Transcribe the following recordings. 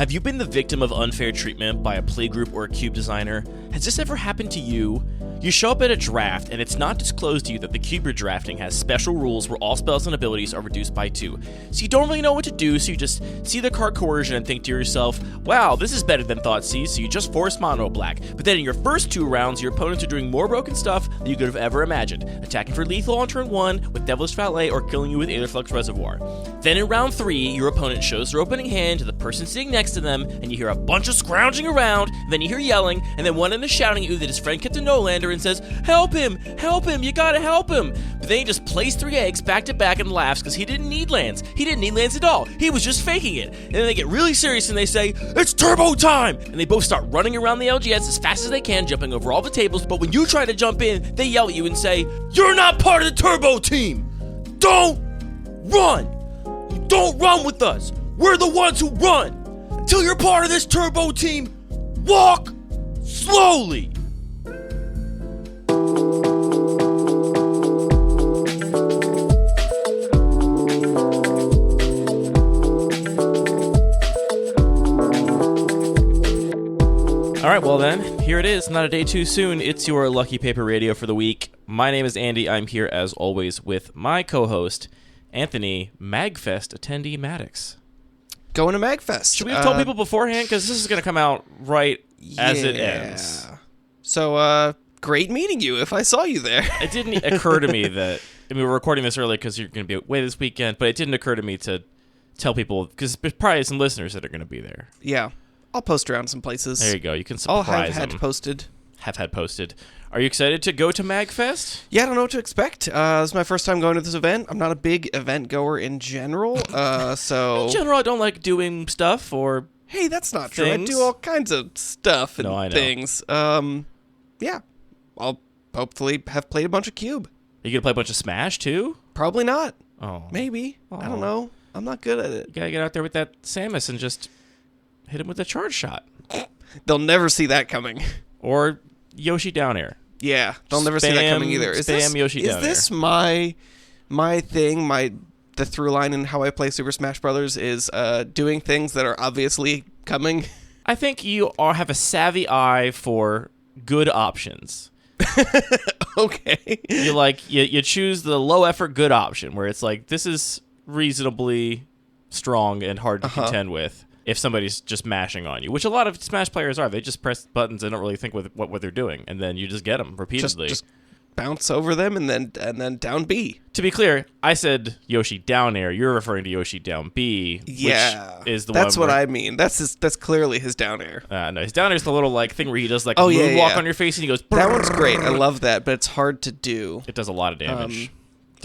Have you been the victim of unfair treatment by a playgroup or a cube designer? Has this ever happened to you? You show up at a draft, and it's not disclosed to you that the cube you're drafting has special rules where all spells and abilities are reduced by 2. So you don't really know what to do, so you just see the card coercion and think to yourself, wow, this is better than Thoughtseize, so you just force mono black. But then in your first 2 rounds, your opponents are doing more broken stuff than you could have ever imagined, attacking for lethal on turn 1 with Devilish Valet or killing you with Aetherflux Reservoir. Then in round 3, your opponent shows their opening hand to the person sitting next to them, and you hear a bunch of scrounging around, then you hear yelling, and then one end is shouting at you that his friend kept a no-lander and says, help him, you gotta help him. But then he just plays 3 eggs back to back and laughs because he didn't need lands. He didn't need lands at all. He was just faking it. And then they get really serious and they say, it's turbo time! And they both start running around the LGS as fast as they can, jumping over all the tables, but when you try to jump in, they yell at you and say, you're not part of the turbo team! Don't run! Don't run with us! We're the ones who run! Until you're part of this turbo team, walk slowly! All right, well then, here it is. Not a day too soon. It's your Lucky Paper Radio for the week. My name is Andy. I'm here, as always, with my co-host, Anthony, MagFest attendee Maddox. Going to MagFest. Should we have told people beforehand? Because this is going to come out right as it ends. So, great meeting you if I saw you there. It didn't occur to me that... I mean, we're recording this early because you're going to be away this weekend, but it didn't occur to me to tell people, because there's probably some listeners that are going to be there. Yeah. I'll post around some places. There you go. You can surprise them. I'll have had posted. Have had posted. Are you excited to go to MagFest? Yeah, I don't know what to expect. This is my first time going to this event. I'm not a big event goer in general, so... In general, I don't like doing stuff or Hey, that's not things. true. I do all kinds of stuff and I know. things. Yeah. I'll hopefully have played a bunch of Cube. Are you going to play a bunch of Smash, too? Probably not. Oh. Maybe. I don't know. I'm not good at it. You got to get out there with that Samus and just hit him with a charge shot. They'll never see that coming. Or Yoshi down air. Yeah, they'll never see that coming either. Is this my thing, the through line in how I play Super Smash Brothers is doing things that are obviously coming? I think you have a savvy eye for good options. Okay. You choose the low effort good option where it's like, this is reasonably strong and hard to contend with if somebody's just mashing on you, which a lot of Smash players are. They just press buttons and don't really think with what they're doing, and then you just get them repeatedly. Just bounce over them and then down B. To be clear, I said Yoshi down air. You're referring to Yoshi down B, yeah, which is the that's one what I mean. That's clearly his down air. No, his down air is the little thing where he does a moonwalk on your face and he goes. That one's great. I love that, but it's hard to do. It does a lot of damage.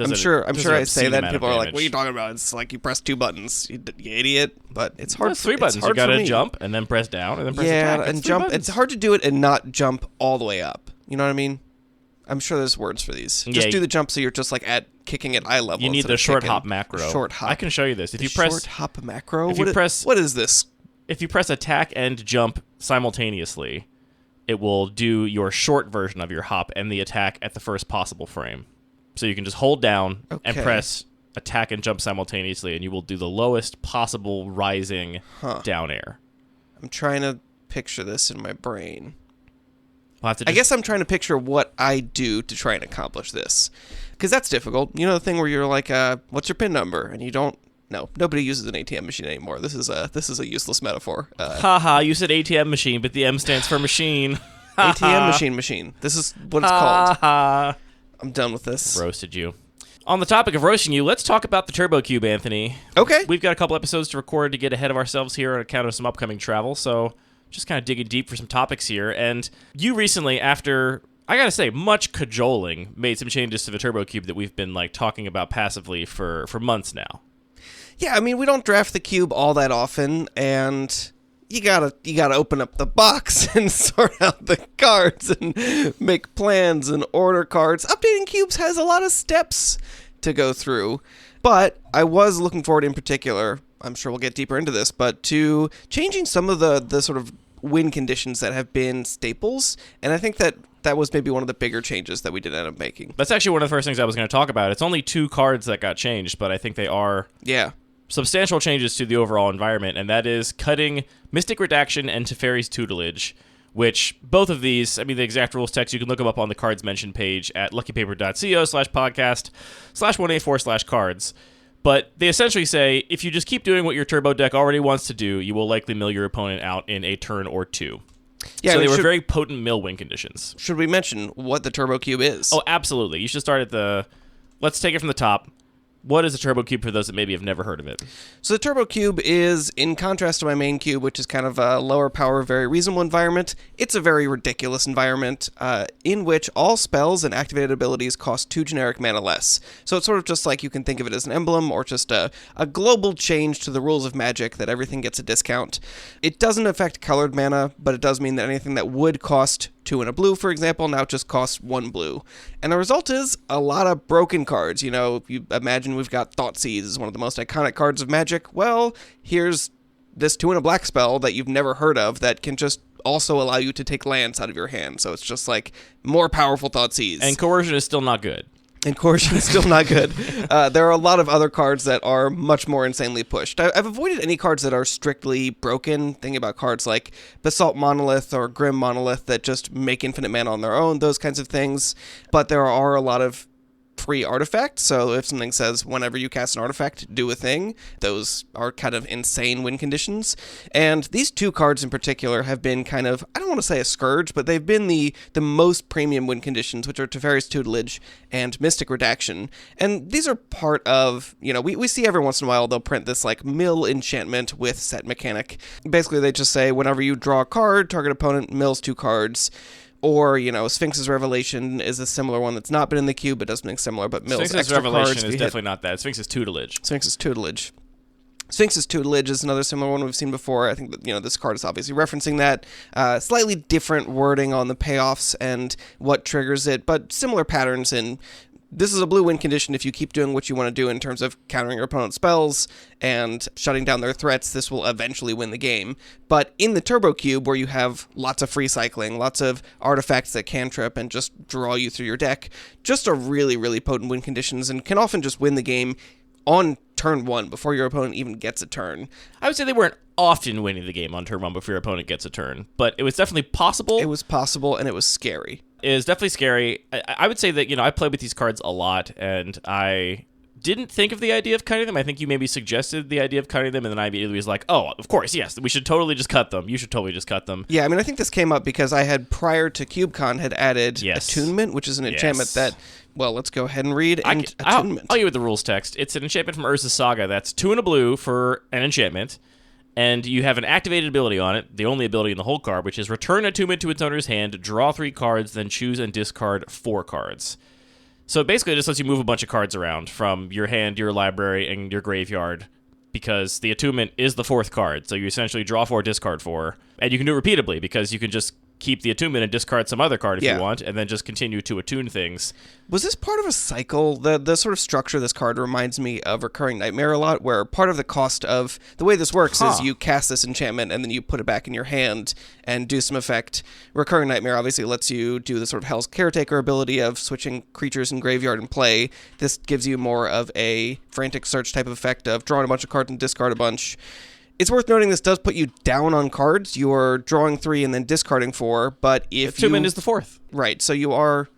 I'm sure I say that and people are like, what are you talking about? It's like you press 2 buttons, you idiot. But it's hard. It's 3 buttons. You gotta jump and then press down and then press attack. And jump. Buttons. It's hard to do it and not jump all the way up. You know what I mean? I'm sure there's words for these. Just do the jump so you're just like at kicking at eye level. You need the short hop macro. Short hop. I can show you this. If you press short hop macro. What is this? If you press attack and jump simultaneously, it will do your short version of your hop and the attack at the first possible frame. So you can just hold down and press attack and jump simultaneously, and you will do the lowest possible rising down air. I'm trying to picture this in my brain. I guess I'm trying to picture what I do to try and accomplish this. Because that's difficult. You know the thing where you're like, what's your PIN number? And you don't... No, nobody uses an ATM machine anymore. This is a useless metaphor. Haha, you said ATM machine, but the M stands for machine. ATM machine. This is what it's called. I'm done with this. Roasted you. On the topic of roasting you, let's talk about the Turbo Cube, Anthony. Okay. We've got a couple episodes to record to get ahead of ourselves here on account of some upcoming travel, so just kind of digging deep for some topics here. And you recently, after, I gotta say, much cajoling, made some changes to the Turbo Cube that we've been talking about passively for months now. Yeah, I mean, we don't draft the cube all that often, and you gotta open up the box and sort out the cards and make plans and order cards. Updating cubes has a lot of steps to go through, but I was looking forward in particular, I'm sure we'll get deeper into this, but to changing some of the sort of win conditions that have been staples, and I think that was maybe one of the bigger changes that we did end up making. That's actually one of the first things I was going to talk about. It's only 2 cards that got changed, but I think they are substantial changes to the overall environment, and that is cutting Mystic Redaction and Teferi's Tutelage, which both of these, I mean, the exact rules text, you can look them up on the cards mentioned page at luckypaper.co/podcast/184/cards. But they essentially say, if you just keep doing what your turbo deck already wants to do, you will likely mill your opponent out in a turn or two. Yeah, so they were very potent mill win conditions. Should we mention what the Turbo Cube is? Oh, absolutely. You should start at let's take it from the top. What is a Turbo Cube for those that maybe have never heard of it? So the Turbo Cube is, in contrast to my main cube, which is kind of a lower power, very reasonable environment, it's a very ridiculous environment in which all spells and activated abilities cost 2 generic mana less. So it's sort of just like you can think of it as an emblem or just a global change to the rules of Magic that everything gets a discount. It doesn't affect colored mana, but it does mean that anything that would cost 2 and a blue, for example, now it just costs 1 blue. And the result is a lot of broken cards. You know, if you imagine we've got Thoughtseize as one of the most iconic cards of Magic. Well, here's this 2 and a black spell that you've never heard of that can just also allow you to take lands out of your hand. So it's just like more powerful Thoughtseize. And Coercion is still not good. And Coercion is still not good. There are a lot of other cards that are much more insanely pushed. I've avoided any cards that are strictly broken. Thinking about cards like Basalt Monolith or Grim Monolith that just make infinite mana on their own, those kinds of things. But there are a lot of free artifacts, so if something says whenever you cast an artifact, do a thing, those are kind of insane win conditions. And these 2 cards in particular have been kind of, I don't want to say a scourge, but they've been the most premium win conditions, which are Teferi's Tutelage and Mystic Redaction. And these are part of, you know, we see every once in a while they'll print this like mill enchantment with set mechanic. Basically they just say whenever you draw a card, target opponent mills 2 cards. Or, you know, Sphinx's Revelation is a similar one that's not been in the cube, but does something similar, but mills Sphinx's extra Revelation cards. is definitely not that. Sphinx's Tutelage. Sphinx's Tutelage. Sphinx's Tutelage is another similar one we've seen before. I think that, you know, this card is obviously referencing that. Slightly different wording on the payoffs and what triggers it, but similar patterns in... This is a blue win condition if you keep doing what you want to do in terms of countering your opponent's spells and shutting down their threats. This will eventually win the game. But in the Turbo Cube, where you have lots of free cycling, lots of artifacts that cantrip and just draw you through your deck, just are really, really potent win conditions and can often just win the game on turn 1 before your opponent even gets a turn. I would say they weren't often winning the game on turn 1 before your opponent gets a turn, but it was definitely possible. It was possible, and it was scary. It is definitely scary. I would say that, you know, I played with these cards a lot, and I didn't think of the idea of cutting them. I think you maybe suggested the idea of cutting them, and then I immediately was like, oh, of course, yes, we should totally just cut them. You should totally just cut them. Yeah, I mean, I think this came up because I had, prior to CubeCon, had added Attunement, which is an enchantment that, well, let's go ahead and read Attunement. I'll give you the rules text. It's an enchantment from Urza's Saga that's 2 and a blue for an enchantment. And you have an activated ability on it, the only ability in the whole card, which is return attunement to its owner's hand, draw 3 cards, then choose and discard 4 cards. So basically it just lets you move a bunch of cards around from your hand, your library, and your graveyard, because the attunement is the 4th card. So you essentially draw 4, discard 4, and you can do it repeatedly, because you can just keep the attunement and discard some other card if you want, and then just continue to attune things. Was this part of a cycle? The sort of structure of this card reminds me of Recurring Nightmare a lot, where part of the cost of... The way this works is you cast this enchantment, and then you put it back in your hand and do some effect. Recurring Nightmare obviously lets you do the sort of Hell's Caretaker ability of switching creatures in graveyard and play. This gives you more of a frantic search type of effect of drawing a bunch of cards and discard a bunch. It's worth noting this does put you down on cards. You're drawing 3 and then discarding 4, but if Attunement is the 4th. Right, so you are...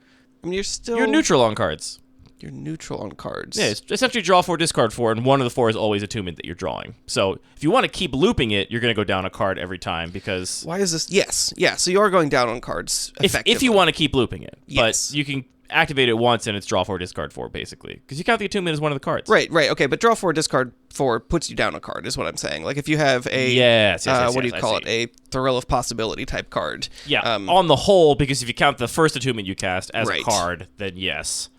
I mean, You're neutral on cards. You're neutral on cards. Yeah, it's essentially draw 4, discard 4, and one of the 4 is always Attunement that you're drawing. So if you want to keep looping it, you're going to go down a card every time, because... Why is this... Yes, yeah, so you are going down on cards effectively. If you want to keep looping it. Yes. But you can activate it once and it's draw 4, discard 4, basically. Because you count the Attunement as one of the cards. Right, okay, but draw 4, discard 4 puts you down a card, is what I'm saying. Like, if you have a... what do you call it? A Thrill of Possibility type card. Yeah, on the whole, because if you count the first Attunement you cast as a card, then yes.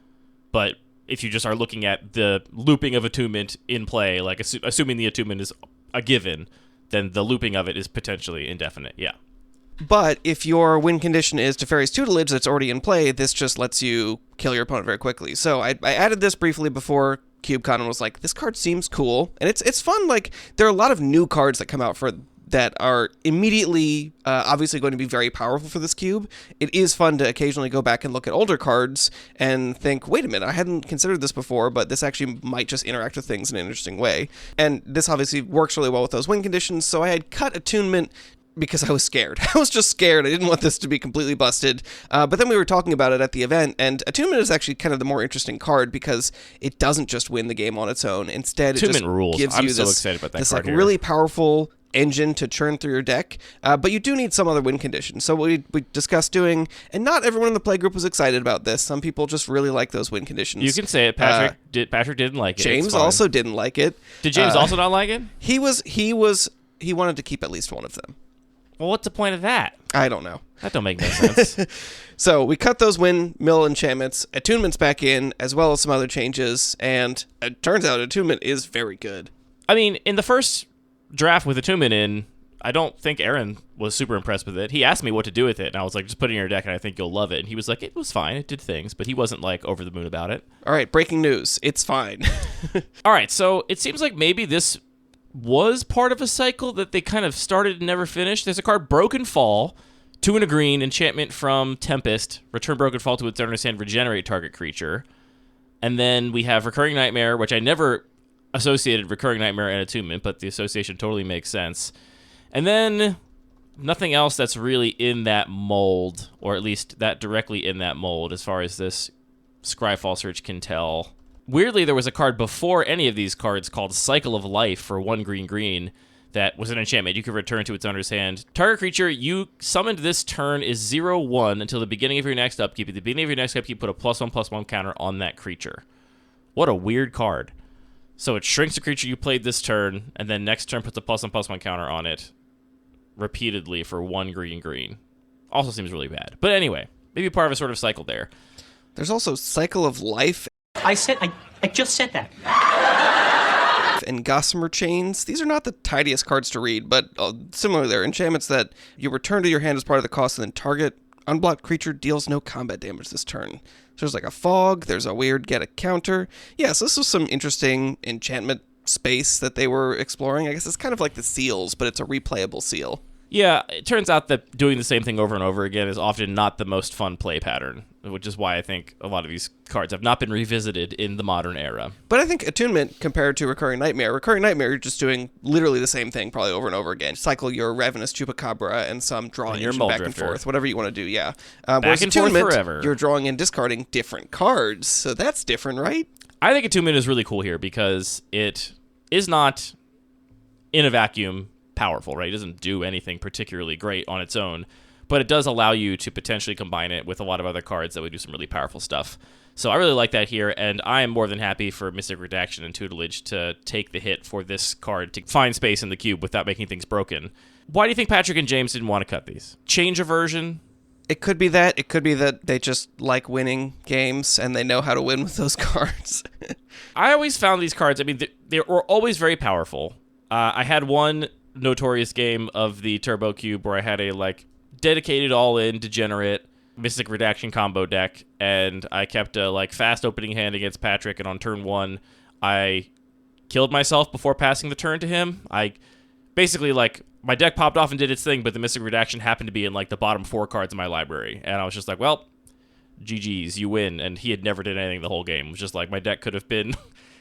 But if you just are looking at the looping of Attunement in play, like assuming the Attunement is a given, then the looping of it is potentially indefinite, yeah. But if your win condition is Teferi's Tutelage that's already in play, this just lets you kill your opponent very quickly. So I added this briefly before CubeCon and was like, this card seems cool. And it's fun. Like, there are a lot of new cards that come out for that are immediately obviously going to be very powerful for this cube. It is fun to occasionally go back and look at older cards and think, wait a minute, I hadn't considered this before, but this actually might just interact with things in an interesting way. And this obviously works really well with those win conditions, so I had cut attunement because I was scared. I was just scared. I didn't want this to be completely busted. But then we were talking about it at the event, and Attunement is actually kind of the more interesting card because it doesn't just win the game on its own. Instead, it just rules. gives I'm you so this, excited about that this card like here. really powerful engine to churn through your deck, but you do need some other win conditions. So we discussed doing, and not everyone in the play group was excited about this. Some people just really like those win conditions. You can say it. Patrick didn't like it. James also didn't like it. Did James also not like it? He wanted to keep at least one of them. Well, what's the point of that? I don't know. That don't make no sense. So we cut those windmill enchantments, attunements back in, as well as some other changes, and it turns out attunement is very good. I mean, in the first draft with attunement in, I don't think Aaron was super impressed with it. He asked me what to do with it, and I was like, just put it in your deck, and I think you'll love it. And he was like, it was fine. It did things, but he wasn't like over the moon about it. All right, breaking news. It's fine. All right, so it seems like maybe this was part of a cycle that they kind of started and never finished. There's a card, Broken Fall, 2 and a green, enchantment from Tempest, return Broken Fall to its owner's hand, regenerate target creature. And then we have Recurring Nightmare, which I never associated Recurring Nightmare and attunement, but the association totally makes sense. And then nothing else that's really in that mold, or at least that directly in that mold, as far as this Scryfall search can tell. Weirdly, there was a card before any of these cards called Cycle of Life for 1 green that was an enchantment. You could return to its owner's hand. Target creature you summoned this turn is 0/1 until the beginning of your next upkeep. At the beginning of your next upkeep, put a +1/+1 counter on that creature. What a weird card. So it shrinks the creature you played this turn, and then next turn puts a +1/+1 counter on it repeatedly for 1 green. Also seems really bad. But anyway, maybe part of a sort of cycle there. There's also Cycle of Life. I just said that. And Gossamer Chains. These are not the tidiest cards to read, but similarly, they're enchantments that you return to your hand as part of the cost, and then target unblocked creature deals no combat damage this turn. So there's like a fog, there's a weird get a counter. Yeah, so this was some interesting enchantment space that they were exploring. I guess it's kind of like the seals, but it's a replayable seal. Yeah, it turns out that doing the same thing over and over again is often not the most fun play pattern, which is why I think a lot of these cards have not been revisited in the modern era. But I think Attunement, compared to Recurring Nightmare, you're just doing literally the same thing probably over and over again. Cycle your Ravenous Cube Cobra and some drawing your back Muldrifter. and forth, whatever you want to do, yeah. Back and forth forever. You're drawing and discarding different cards, so that's different, right? I think Attunement is really cool here because it is not, in a vacuum, powerful, right? It doesn't do anything particularly great on its own, but it does allow you to potentially combine it with a lot of other cards that would do some really powerful stuff. So I really like that here, and I am more than happy for Mystic Redaction and Tutelage to take the hit for this card to find space in the cube without making things broken. Why do you think Patrick and James didn't want to cut these? Change aversion? It could be that. It could be that they just like winning games and they know how to win with those cards. I always found these cards, I mean, they were always very powerful. I had one notorious game of the Turbo Cube where I had a dedicated all-in degenerate Mystic Redaction combo deck, and I kept a fast opening hand against Patrick, and on turn 1 I killed myself before passing the turn to him. I basically my deck popped off and did its thing, but the Mystic Redaction happened to be in the bottom 4 cards of my library, and I was just like, well, GG's, you win. And he had never did anything the whole game. It was just my deck could have been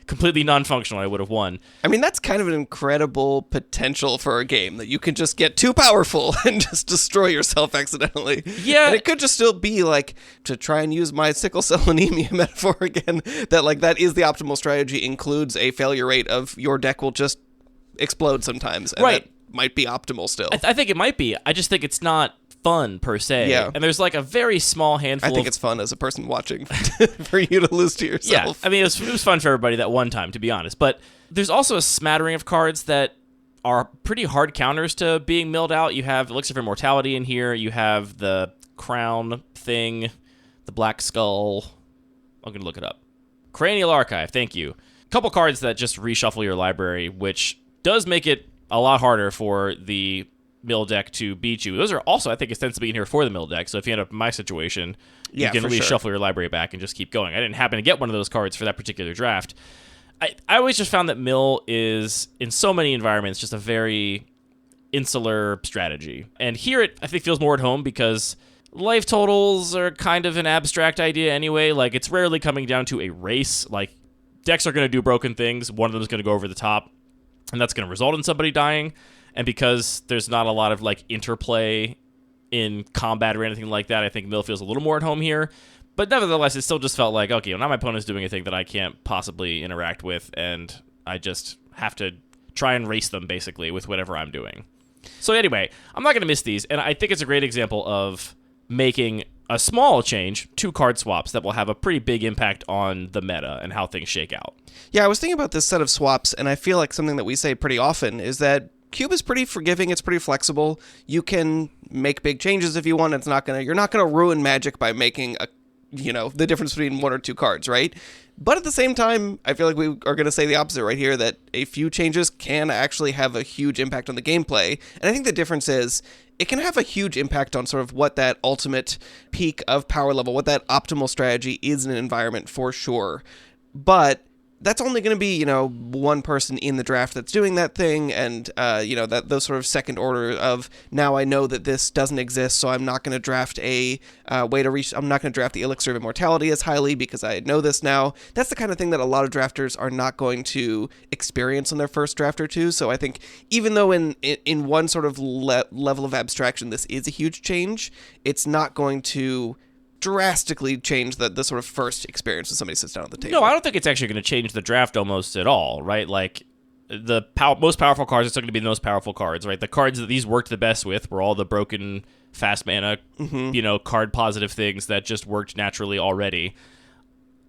completely non-functional. I would have won. I mean, that's kind of an incredible potential for a game, that you can just get too powerful and just destroy yourself accidentally. Yeah. And it could just still be to try and use my sickle cell anemia metaphor again, that that is the optimal strategy, includes a failure rate of your deck will just explode sometimes. And right. That might be optimal still. I think it might be. I just think it's not fun per se. Yeah. And there's a very small handful I think it's fun as a person watching for you to lose to yourself. Yeah, I mean, it was fun for everybody that one time, to be honest. But there's also a smattering of cards that are pretty hard counters to being milled out. You have Elixir of Immortality in here. You have the Crown thing, the Black Skull. I'm going to look it up. Cranial Archive, thank you. A couple cards that just reshuffle your library, which does make it a lot harder for the mill deck to beat you. Those are also, I think, ostensibly in here for the mill deck, so if you end up in my situation, you can at least shuffle your library back and just keep going. I didn't happen to get one of those cards for that particular draft. I always just found that mill is, in so many environments, just a very insular strategy. And here it, I think, feels more at home because life totals are kind of an abstract idea anyway. Like, it's rarely coming down to a race. Like, decks are going to do broken things. One of them is going to go over the top, and that's going to result in somebody dying. And because there's not a lot of, like, interplay in combat or anything like that, I think Mill feels a little more at home here. But nevertheless, it still just felt like, okay, well, now my opponent's doing a thing that I can't possibly interact with, and I just have to try and race them, basically, with whatever I'm doing. So anyway, I'm not going to miss these, and I think it's a great example of making a small change, 2 card swaps, that will have a pretty big impact on the meta and how things shake out. Yeah, I was thinking about this set of swaps, and I feel like something that we say pretty often is that Cube is pretty forgiving, it's pretty flexible. You can make big changes if you want. You're not gonna ruin Magic by making the difference between 1 or 2 cards, right? But at the same time, I feel like we are going to say the opposite right here, that a few changes can actually have a huge impact on the gameplay. And I think the difference is it can have a huge impact on sort of what that ultimate peak of power level, what that optimal strategy is in an environment for sure. But that's only going to be, one person in the draft that's doing that thing, and, that those sort of second order of, now I know that this doesn't exist, so I'm not going to draft I'm not going to draft the Elixir of Immortality as highly because I know this now. That's the kind of thing that a lot of drafters are not going to experience on their first draft or two, so I think even though in one sort of level of abstraction this is a huge change, it's not going to drastically change the sort of first experience when somebody sits down at the table. No, I don't think it's actually going to change the draft almost at all, right? Like, the most powerful cards are still going to be the most powerful cards, right? The cards that these worked the best with were all the broken fast mana, card positive things that just worked naturally already.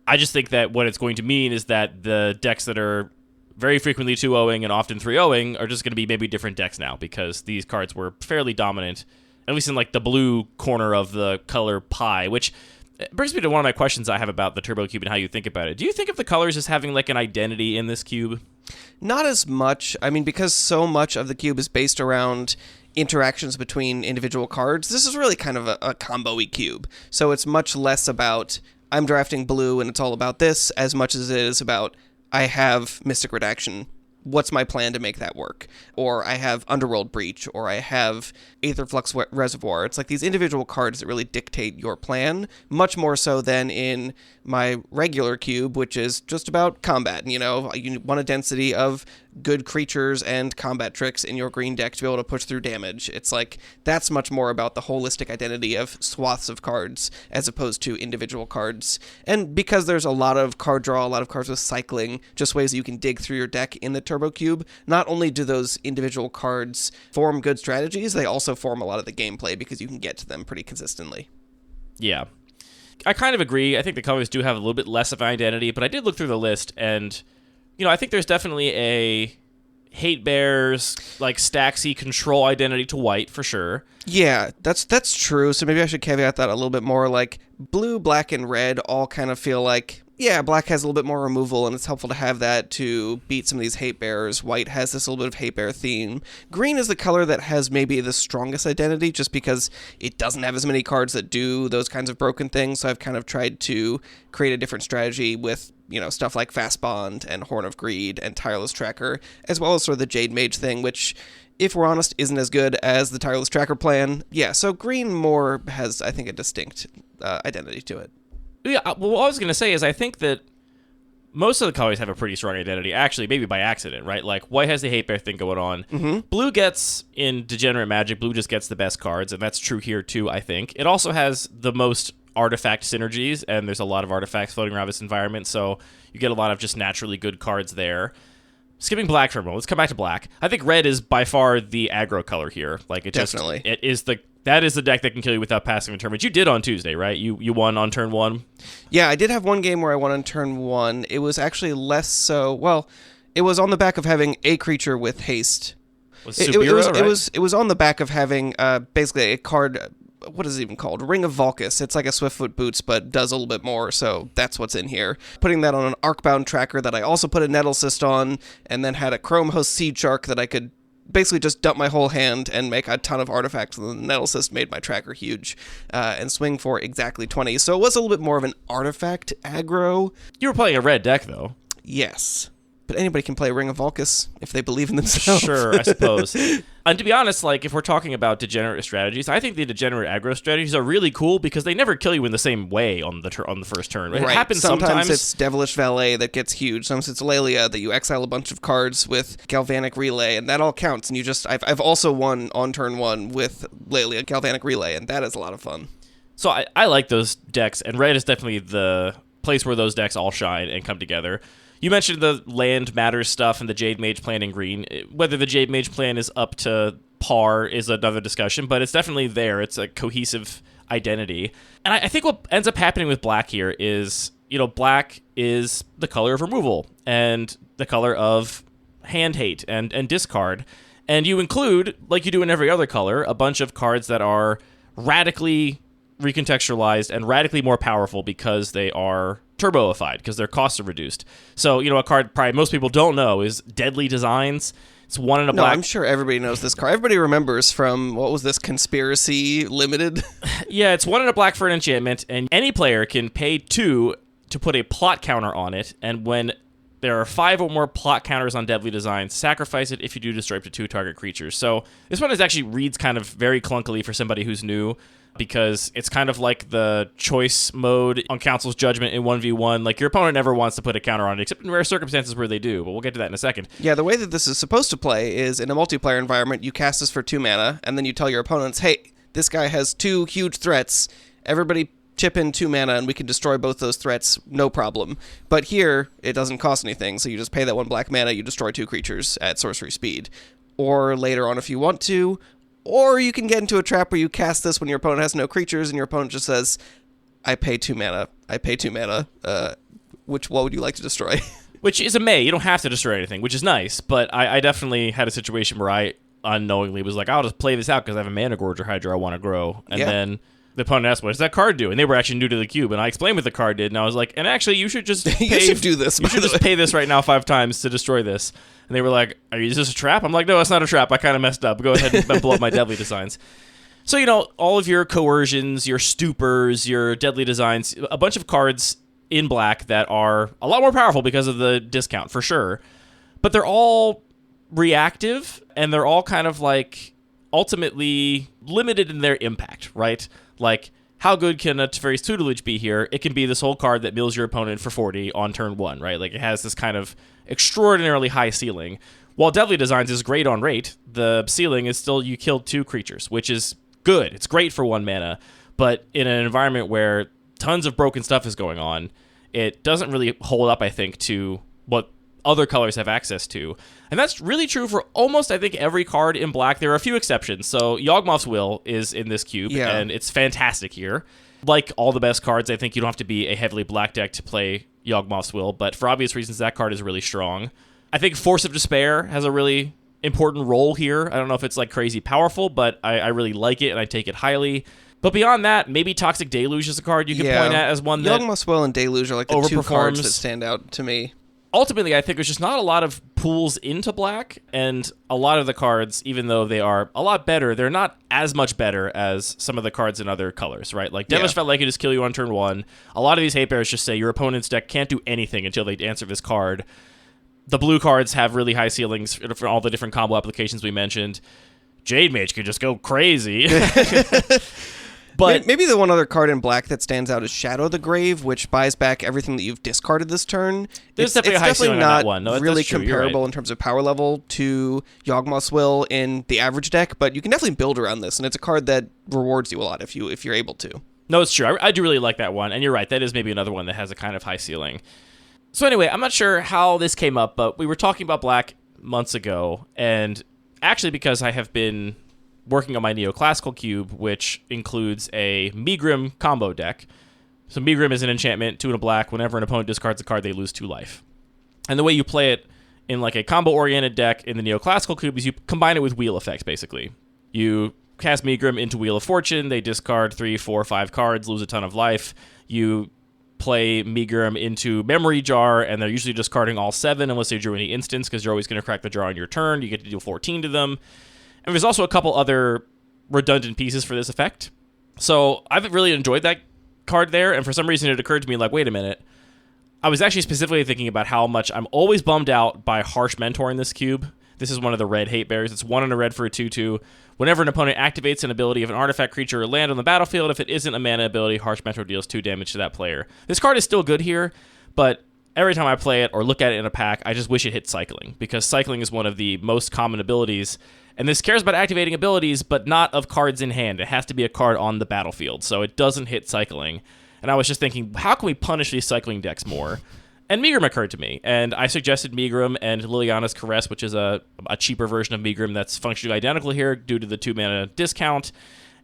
I just think that what it's going to mean is that the decks that are very frequently 2-0ing and often 3-0ing are just going to be maybe different decks now because these cards were fairly dominant, at least in like the blue corner of the color pie, which brings me to one of my questions I have about the Turbo Cube and how you think about it. Do you think of the colors as having like an identity in this cube? Not as much. I mean, because so much of the cube is based around interactions between individual cards, this is really kind of a combo-y cube. So it's much less about, I'm drafting blue and it's all about this, as much as it is about, I have Mystic Redaction. What's my plan to make that work? Or I have Underworld Breach, or I have Aetherflux Reservoir. It's like these individual cards that really dictate your plan, much more so than in my regular cube, which is just about combat. You want a density of good creatures and combat tricks in your green deck to be able to push through damage. It's like, that's much more about the holistic identity of swaths of cards as opposed to individual cards. And because there's a lot of card draw, a lot of cards with cycling, just ways that you can dig through your deck in the Turbo Cube, not only do those individual cards form good strategies, they also form a lot of the gameplay because you can get to them pretty consistently. Yeah. I kind of agree. I think the colors do have a little bit less of an identity, but I did look through the list, and I think there's definitely a Hate Bears, like Staxy control identity to white for sure. Yeah, that's true. So maybe I should caveat that a little bit more. Like, blue, black, and red all kind of feel like, yeah, black has a little bit more removal, and it's helpful to have that to beat some of these Hate Bears. White has this little bit of Hate Bear theme. Green is the color that has maybe the strongest identity, just because it doesn't have as many cards that do those kinds of broken things, so I've kind of tried to create a different strategy with, stuff like Fast Bond and Horn of Greed and Tireless Tracker, as well as sort of the Jade Mage thing, which, if we're honest, isn't as good as the Tireless Tracker plan. Yeah, so green more has, I think, a distinct identity to it. Yeah, well, what I was going to say is I think that most of the colors have a pretty strong identity, actually, maybe by accident, right? Like, white has the Hate Bear thing going on. Mm-hmm. Blue gets, in Degenerate Magic, blue just gets the best cards, and that's true here, too, I think. It also has the most artifact synergies, and there's a lot of artifacts floating around this environment, so you get a lot of just naturally good cards there. Skipping black for a moment, let's come back to black. I think red is by far the aggro color here. Like, it Definitely. That is the deck that can kill you without passing a turn, which you did on Tuesday, right? You won on turn 1? Yeah, I did have one game where I won on turn 1. It was actually less so... Well, it was on the back of having a creature with haste. It was on the back of having basically a card... What is it even called? Ring of Vulcus. It's like a Swiftfoot Boots, but does a little bit more, so that's what's in here. Putting that on an Arcbound tracker that I also put a Nettle Cyst on, and then had a Chrome Host Seed Shark that I could basically just dump my whole hand and make a ton of artifacts, and the Nettle Cyst made my tracker huge, and swing for exactly 20. So it was a little bit more of an artifact aggro. You were playing a red deck, though. Yes. But anybody can play Ring of Vulcus if they believe in themselves. Sure, I suppose. And to be honest, like, if we're talking about degenerate strategies, I think the degenerate aggro strategies are really cool because they never kill you in the same way on the first turn. It happens sometimes. It's Devilish Valet that gets huge. Sometimes it's Lelia that you exile a bunch of cards with Galvanic Relay, and that all counts. And I've also won on turn 1 with Lelia Galvanic Relay, and that is a lot of fun. So I like those decks, and red is definitely the place where those decks all shine and come together. You mentioned the land matters stuff and the Jade Mage plan in green. Whether the Jade Mage plan is up to par is another discussion, but it's definitely there. It's a cohesive identity. And I think what ends up happening with black here is, black is the color of removal and the color of hand hate and discard. And you include, like you do in every other color, a bunch of cards that are radically recontextualized and radically more powerful because they are turboified, because their costs are reduced. So, a card probably most people don't know is Deadly Designs. It's 1 in a black. No, I'm sure everybody knows this card. Everybody remembers from, what was this, Conspiracy Limited? Yeah, it's 1 in a black for an enchantment, and any player can pay 2 to put a plot counter on it, and when there are 5 or more plot counters on Deadly Designs, sacrifice it if you do destroy up to 2 target creatures. So this one actually reads kind of very clunkily for somebody who's new, because it's kind of like the choice mode on Council's Judgment in 1v1. Like, your opponent never wants to put a counter on it, except in rare circumstances where they do, but we'll get to that in a second. Yeah, the way that this is supposed to play is in a multiplayer environment, you cast this for 2 mana, and then you tell your opponents, hey, this guy has 2 huge threats, everybody chip in 2 mana and we can destroy both those threats, no problem. But here, it doesn't cost anything, so you just pay that 1 black mana, you destroy 2 creatures at sorcery speed. Or later on if you want to, or you can get into a trap where you cast this when your opponent has no creatures and your opponent just says, I pay 2 mana, what would you like to destroy? Which is a may, you don't have to destroy anything, which is nice, but I definitely had a situation where I unknowingly was like, I'll just play this out because I have a Mana Gorger Hydra I want to grow, and then the opponent asked, what does that card do? And they were actually new to the cube, and I explained what the card did, and I was like, and actually, you should just pay, you should do this. You should just pay this right now 5 times to destroy this. And they were like, is this a trap? I'm like, no, it's not a trap. I kind of messed up. Go ahead and blow up my Deadly Designs. So, all of your coercions, your stupors, your Deadly Designs, a bunch of cards in black that are a lot more powerful because of the discount, for sure. But they're all reactive, and they're all kind of like ultimately limited in their impact, right? Like, how good can a Teferi's Tutelage be here? It can be this whole card that mills your opponent for 40 on turn 1, right? Like, it has this kind of extraordinarily high ceiling. While Deadly Designs is great on rate, the ceiling is still you killed 2 creatures, which is good. It's great for 1 mana, but in an environment where tons of broken stuff is going on, it doesn't really hold up, I think, to what other colors have access to. And that's really true for almost, I think, every card in black. There are a few exceptions. So Yawgmoth's Will is in this cube, and it's fantastic here. Like all the best cards, I think you don't have to be a heavily black deck to play Yawgmoth's Will, but for obvious reasons, that card is really strong. I think Force of Despair has a really important role here. I don't know if it's like crazy powerful, but I really like it, and I take it highly. But beyond that, maybe Toxic Deluge is a card you can point at as one that Yawgmoth's Will and Deluge are like the 2 cards that stand out to me. Ultimately, I think there's just not a lot of pools into black, and a lot of the cards, even though they are a lot better, they're not as much better as some of the cards in other colors, right? Like, Devilish Valet can just kill you on turn 1. A lot of these hate bears just say your opponent's deck can't do anything until they answer this card. The blue cards have really high ceilings for all the different combo applications we mentioned. Jade Mage could just go crazy. But maybe the one other card in black that stands out is Shadow the Grave, which buys back everything that you've discarded this turn. There's definitely a high ceiling on that one. No, really that's true. comparable in terms of power level to Yawgmoth's Will in the average deck, but you can definitely build around this, and it's a card that rewards you a lot if you're able to. No, it's true. I do really like that one, and you're right. That is maybe another one that has a kind of high ceiling. So anyway, I'm not sure how this came up, but we were talking about black months ago, and actually because I have been working on my neoclassical cube, which includes a Megrim combo deck. So Megrim is an enchantment, 2 and a black. Whenever an opponent discards a card, they lose 2 life. And the way you play it in like a combo-oriented deck in the neoclassical cube is you combine it with wheel effect, basically. You cast Megrim into Wheel of Fortune, they discard 3, 4, 5 cards, lose a ton of life. You play Megrim into Memory Jar, and they're usually discarding all 7 unless they drew any instants, because you're always going to crack the jar on your turn. You get to deal 14 to them. And there's also a couple other redundant pieces for this effect. So I've really enjoyed that card there, and for some reason it occurred to me, like, wait a minute, I was actually specifically thinking about how much I'm always bummed out by Harsh Mentor in this cube. This is one of the red hate bears. It's 1 and a red for a 2/2. Whenever an opponent activates an ability of an artifact, creature, or land on the battlefield, if it isn't a mana ability, Harsh Mentor deals 2 damage to that player. This card is still good here, but every time I play it or look at it in a pack, I just wish it hit Cycling, because Cycling is one of the most common abilities, and this cares about activating abilities, but not of cards in hand. It has to be a card on the battlefield, so it doesn't hit Cycling. And I was just thinking, how can we punish these Cycling decks more? And Megrim occurred to me, and I suggested Megrim and Liliana's Caress, which is a cheaper version of Megrim that's functionally identical here due to the 2-mana discount,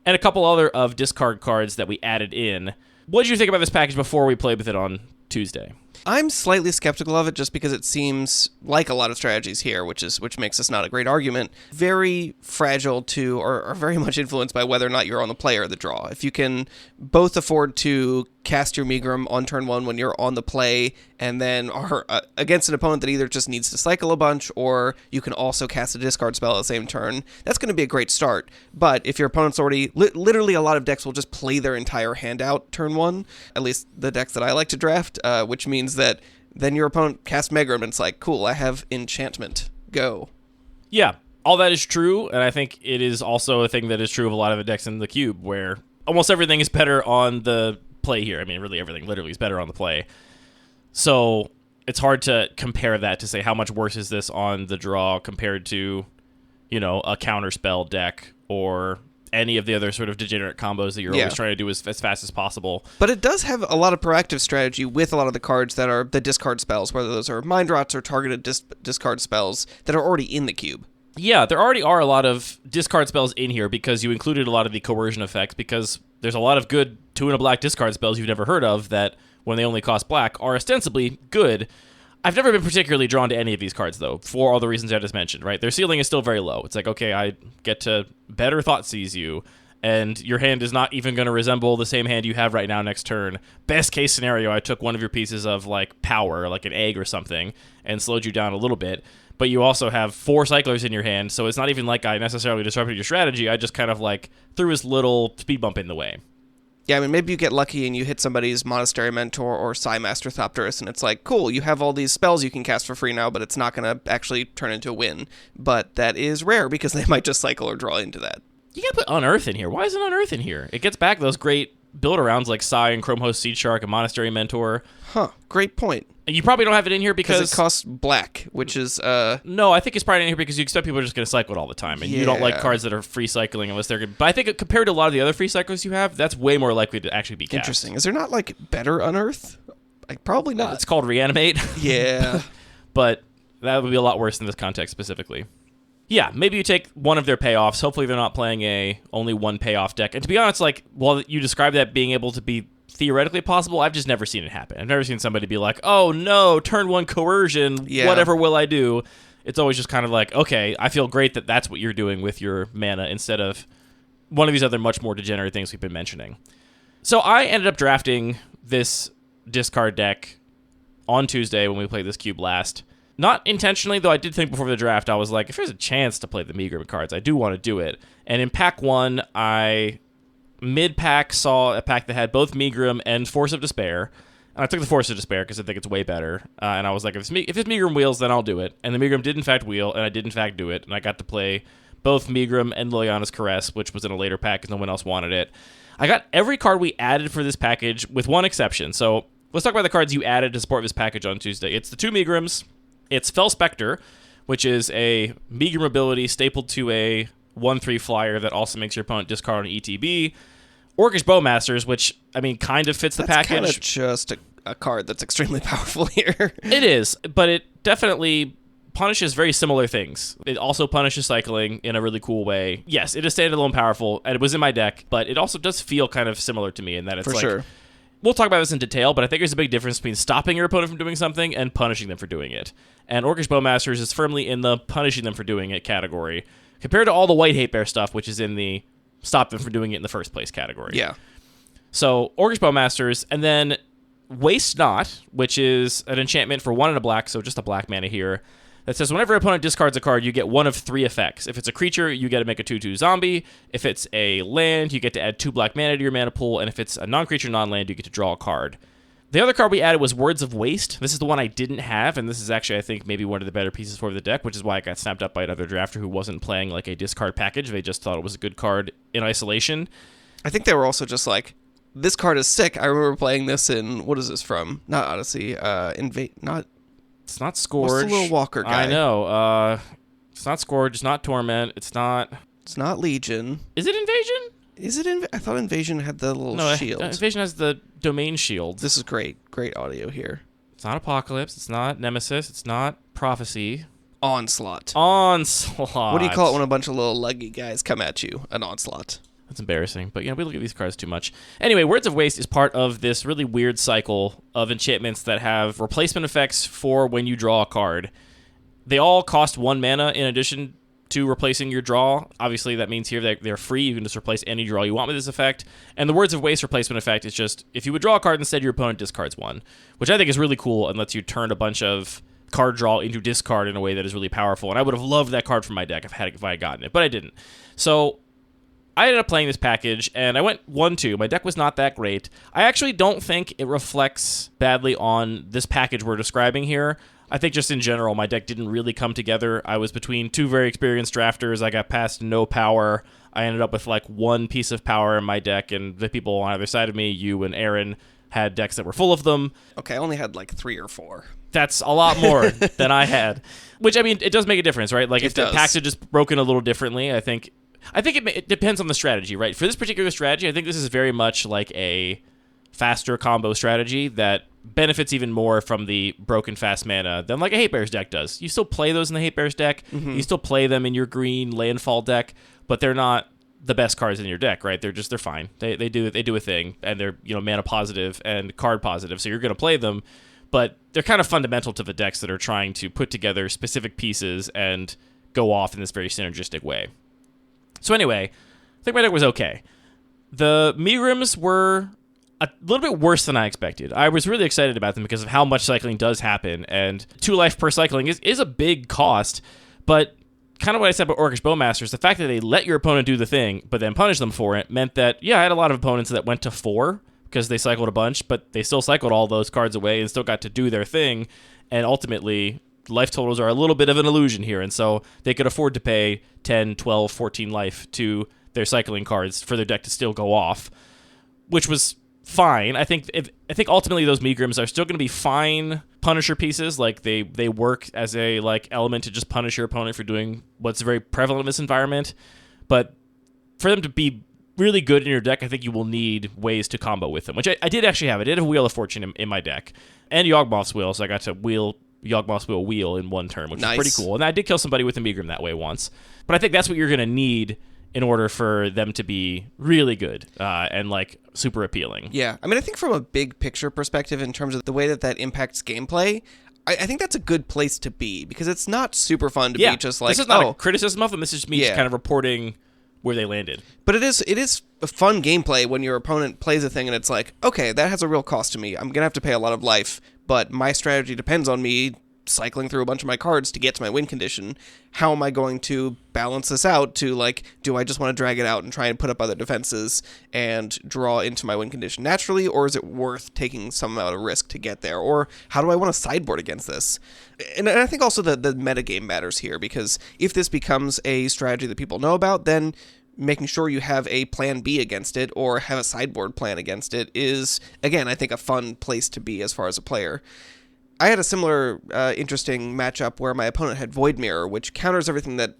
and a couple other of discard cards that we added in. What did you think about this package before we played with it on Tuesday? I'm slightly skeptical of it just because it seems like a lot of strategies here, which makes this not a great argument. Very fragile to, or very much influenced by whether or not you're on the play or the draw. If you can both afford to cast your Megrim on turn 1 when you're on the play, and then are against an opponent that either just needs to cycle a bunch, or you can also cast a discard spell at the same turn, that's going to be a great start. But if your opponent's already, literally a lot of decks will just play their entire hand out turn 1, at least the decks that I like to draft, which means that then your opponent casts Megrim and it's like, cool, I have enchantment, go. Yeah, all that is true, and I think it is also a thing that is true of a lot of the decks in the cube, where almost everything is better on the play here. I mean, really everything literally is better on the play. So it's hard to compare that to say how much worse is this on the draw compared to, you know, a counterspell deck or any of the other sort of degenerate combos that you're always trying to do as fast as possible. But it does have a lot of proactive strategy with a lot of the cards that are the discard spells, whether those are mind rots or targeted discard spells that are already in the cube. Yeah, there already are a lot of discard spells in here because you included a lot of the coercion effects, because there's a lot of good 2 and a black discard spells you've never heard of that, when they only cost black, are ostensibly good. I've never been particularly drawn to any of these cards, though, for all the reasons I just mentioned, right? Their ceiling is still very low. It's like, okay, I get to better Thoughtseize you, and your hand is not even going to resemble the same hand you have right now next turn. Best case scenario, I took one of your pieces of, like, power, like an egg or something, and slowed you down a little bit. But you also have 4 cyclers in your hand, so it's not even like I necessarily disrupted your strategy. I just kind of, like, threw his little speed bump in the way. Yeah, I mean, maybe you get lucky and you hit somebody's Monastery Mentor or Psymaster Thopterus, and it's like, cool, you have all these spells you can cast for free now, but it's not going to actually turn into a win. But that is rare, because they might just cycle or draw into that. You gotta put Unearth in here. Why isn't Unearth in here? It gets back those great build-arounds like Psy and Chromehost Seed Shark and Monastery Mentor. Huh, great point. You probably don't have it in here because it costs black, which is No, I think it's probably in here because you expect people are just going to cycle it all the time, and you don't like cards that are free cycling unless they're good. But I think compared to a lot of the other free cyclers you have, that's way more likely to actually be cast. Interesting. Is there not like better Unearth? Like, probably not. It's called Reanimate. Yeah. But that would be a lot worse in this context specifically. Yeah, maybe you take one of their payoffs. Hopefully they're not playing a only one payoff deck. And to be honest, like, while you describe that being able to be theoretically possible, I've just never seen it happen. I've never seen somebody be like, oh no, turn 1 coercion, whatever will I do? It's always just kind of like, okay, I feel great that that's what you're doing with your mana instead of one of these other much more degenerate things we've been mentioning. So I ended up drafting this discard deck on Tuesday when we played this cube last. Not intentionally, though I did think before the draft, I was like, if there's a chance to play the Megrim cards, I do want to do it. And in pack 1, I mid-pack saw a pack that had both Megrim and Force of Despair. And I took the Force of Despair because I think it's way better. And I was like, if this Megrim wheels, then I'll do it. And the Megrim did in fact wheel, and I did in fact do it. And I got to play both Megrim and Liliana's Caress, which was in a later pack because no one else wanted it. I got every card we added for this package with one exception. So let's talk about the cards you added to support this package on Tuesday. It's the 2 Megrims. It's Fel Spectre, which is a Megrim ability stapled to a 1/3 flyer that also makes your opponent discard an ETB. Orcish Bowmasters, which, I mean, kind of fits the package. That's kind of just a card that's extremely powerful here. It is, but it definitely punishes very similar things. It also punishes cycling in a really cool way. Yes, it is standalone powerful, and it was in my deck, but it also does feel kind of similar to me in that it's For sure. We'll talk about this in detail, but I think there's a big difference between stopping your opponent from doing something and punishing them for doing it. And Orcish Bowmasters is firmly in the punishing them for doing it category, compared to all the White Hate Bear stuff, which is in the stop them from doing it in the first place category. Yeah. So, Orcish Bowmasters, and then Waste Not, which is an enchantment for 1 and a black, so just a black mana here, that says whenever an opponent discards a card, you get one of 3 effects. If it's a creature, you get to make a 2/2 zombie. If it's a land, you get to add 2 black mana to your mana pool. And if it's a non-creature, non-land, you get to draw a card. The other card we added was Words of Waste. This is the one I didn't have, and this is actually, I think, maybe one of the better pieces for the deck, which is why it got snapped up by another drafter who wasn't playing like a discard package. They just thought it was a good card in isolation. I think they were also just like, this card is sick. I remember playing this in, what is this from? Not Odyssey. It's not Scourge. What's the little walker guy? I know. It's not Scourge. It's not Torment. It's not Legion. Is it Invasion? Is it I thought Invasion had the little shield. Invasion has the domain shield. This is great. Great audio here. It's not Apocalypse. It's not Nemesis. It's not Prophecy. Onslaught. What do you call it when a bunch of little leggy guys come at you? An onslaught. That's embarrassing, but we look at these cards too much. Anyway, Words of Waste is part of this really weird cycle of enchantments that have replacement effects for when you draw a card. They all cost 1 mana in addition to replacing your draw. Obviously, that means here that they're free. You can just replace any draw you want with this effect. And the Words of Waste replacement effect is just, if you would draw a card instead, your opponent discards 1, which I think is really cool and lets you turn a bunch of card draw into discard in a way that is really powerful. And I would have loved that card from my deck if I had gotten it, but I didn't. So I ended up playing this package, and I went 1-2. My deck was not that great. I actually don't think it reflects badly on this package we're describing here. I think just in general, my deck didn't really come together. I was between 2 very experienced drafters. I got past no power. I ended up with like 1 piece of power in my deck, and the people on either side of me, you and Aaron, had decks that were full of them. Okay, I only had like 3 or 4. That's a lot more than I had. Which, I mean, it does make a difference, right? Like, if the packs are just broken a little differently, I think it depends on the strategy, right? For this particular strategy, I think this is very much like a faster combo strategy that benefits even more from the broken fast mana than like a Hate Bears deck does. You still play those in the Hate Bears deck. Mm-hmm. You still play them in your green landfall deck, but they're not the best cards in your deck, right? They're fine. They do a thing, and they're mana positive and card positive, so you're going to play them, but they're kind of fundamental to the decks that are trying to put together specific pieces and go off in this very synergistic way. So anyway, I think my deck was okay. The Megrims were a little bit worse than I expected. I was really excited about them because of how much cycling does happen, and 2 life per cycling is a big cost, but kind of what I said about Orcish Bowmasters, the fact that they let your opponent do the thing, but then punish them for it, meant that, I had a lot of opponents that went to 4 because they cycled a bunch, but they still cycled all those cards away and still got to do their thing, and ultimately, life totals are a little bit of an illusion here, and so they could afford to pay 10, 12, 14 life to their cycling cards for their deck to still go off, which was fine. I think ultimately those Megrims are still going to be fine Punisher pieces. Like they work as a like element to just punish your opponent for doing what's very prevalent in this environment. But for them to be really good in your deck, I think you will need ways to combo with them, which I did actually have. I did have Wheel of Fortune in my deck and Yawgmoth's Wheel, so I got to Yawgmoth's Wheel in 1 turn, which is pretty cool. And I did kill somebody with a Megrim that way once. But I think that's what you're going to need in order for them to be really good and like super appealing. Yeah, I mean, I think from a big picture perspective in terms of the way that impacts gameplay, I think that's a good place to be, because it's not super fun to be just like, this is not a criticism of them, this is just me just kind of reporting where they landed. But it is a fun gameplay when your opponent plays a thing and it's like, okay, that has a real cost to me. I'm going to have to pay a lot of life, but my strategy depends on me cycling through a bunch of my cards to get to my win condition. How am I going to balance this out to, like, do I just want to drag it out and try and put up other defenses and draw into my win condition naturally, or is it worth taking some amount of risk to get there? Or how do I want to sideboard against this? And I think also the metagame matters here, because if this becomes a strategy that people know about, then making sure you have a plan B against it or have a sideboard plan against it is, again, I think a fun place to be as far as a player. I had a similar interesting matchup where my opponent had Void Mirror, which counters everything that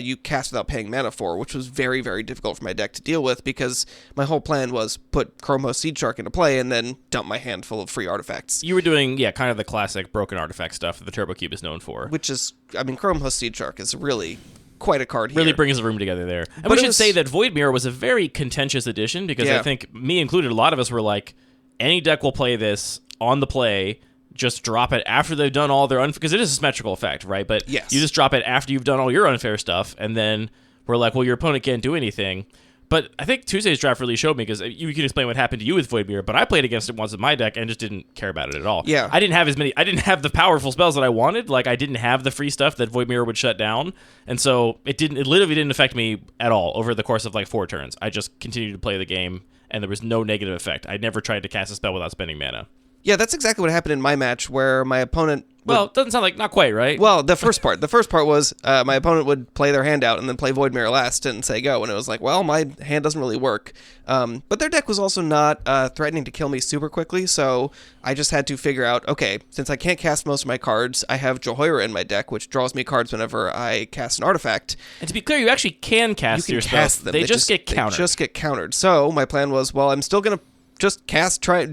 you cast without paying mana for, which was very, very difficult for my deck to deal with, because my whole plan was put Chromos Seed Shark into play and then dump my hand full of free artifacts. You were doing, kind of the classic broken artifact stuff that the Turbo Cube is known for. Which is, I mean, Chromos Seed Shark is really quite a card here. Really brings the room together there. And we should say that Void Mirror was a very contentious addition, because I think, me included, a lot of us were like, any deck will play this on the play, just drop it after they've done all their because it is a symmetrical effect, right? But you just drop it after you've done all your unfair stuff, and then we're like, well, your opponent can't do anything. But I think Tuesday's draft really showed me, because you can explain what happened to you with Void Mirror, but I played against it once in my deck and just didn't care about it at all. Yeah. I didn't have the powerful spells that I wanted. Like, I didn't have the free stuff that Void Mirror would shut down. And so it literally didn't affect me at all over the course of like 4 turns. I just continued to play the game, and there was no negative effect. I never tried to cast a spell without spending mana. Yeah, that's exactly what happened in my match, where my opponent... Well, it doesn't sound like, not quite, right? Well, the first part was my opponent would play their hand out and then play Void Mirror last and say go, and it was like, well, my hand doesn't really work. But their deck was also not threatening to kill me super quickly, so I just had to figure out, okay, since I can't cast most of my cards, I have Jehoira in my deck, which draws me cards whenever I cast an artifact. And to be clear, you actually can cast your spells. Them. They just get countered. They just get countered. So my plan was, well, I'm still going to just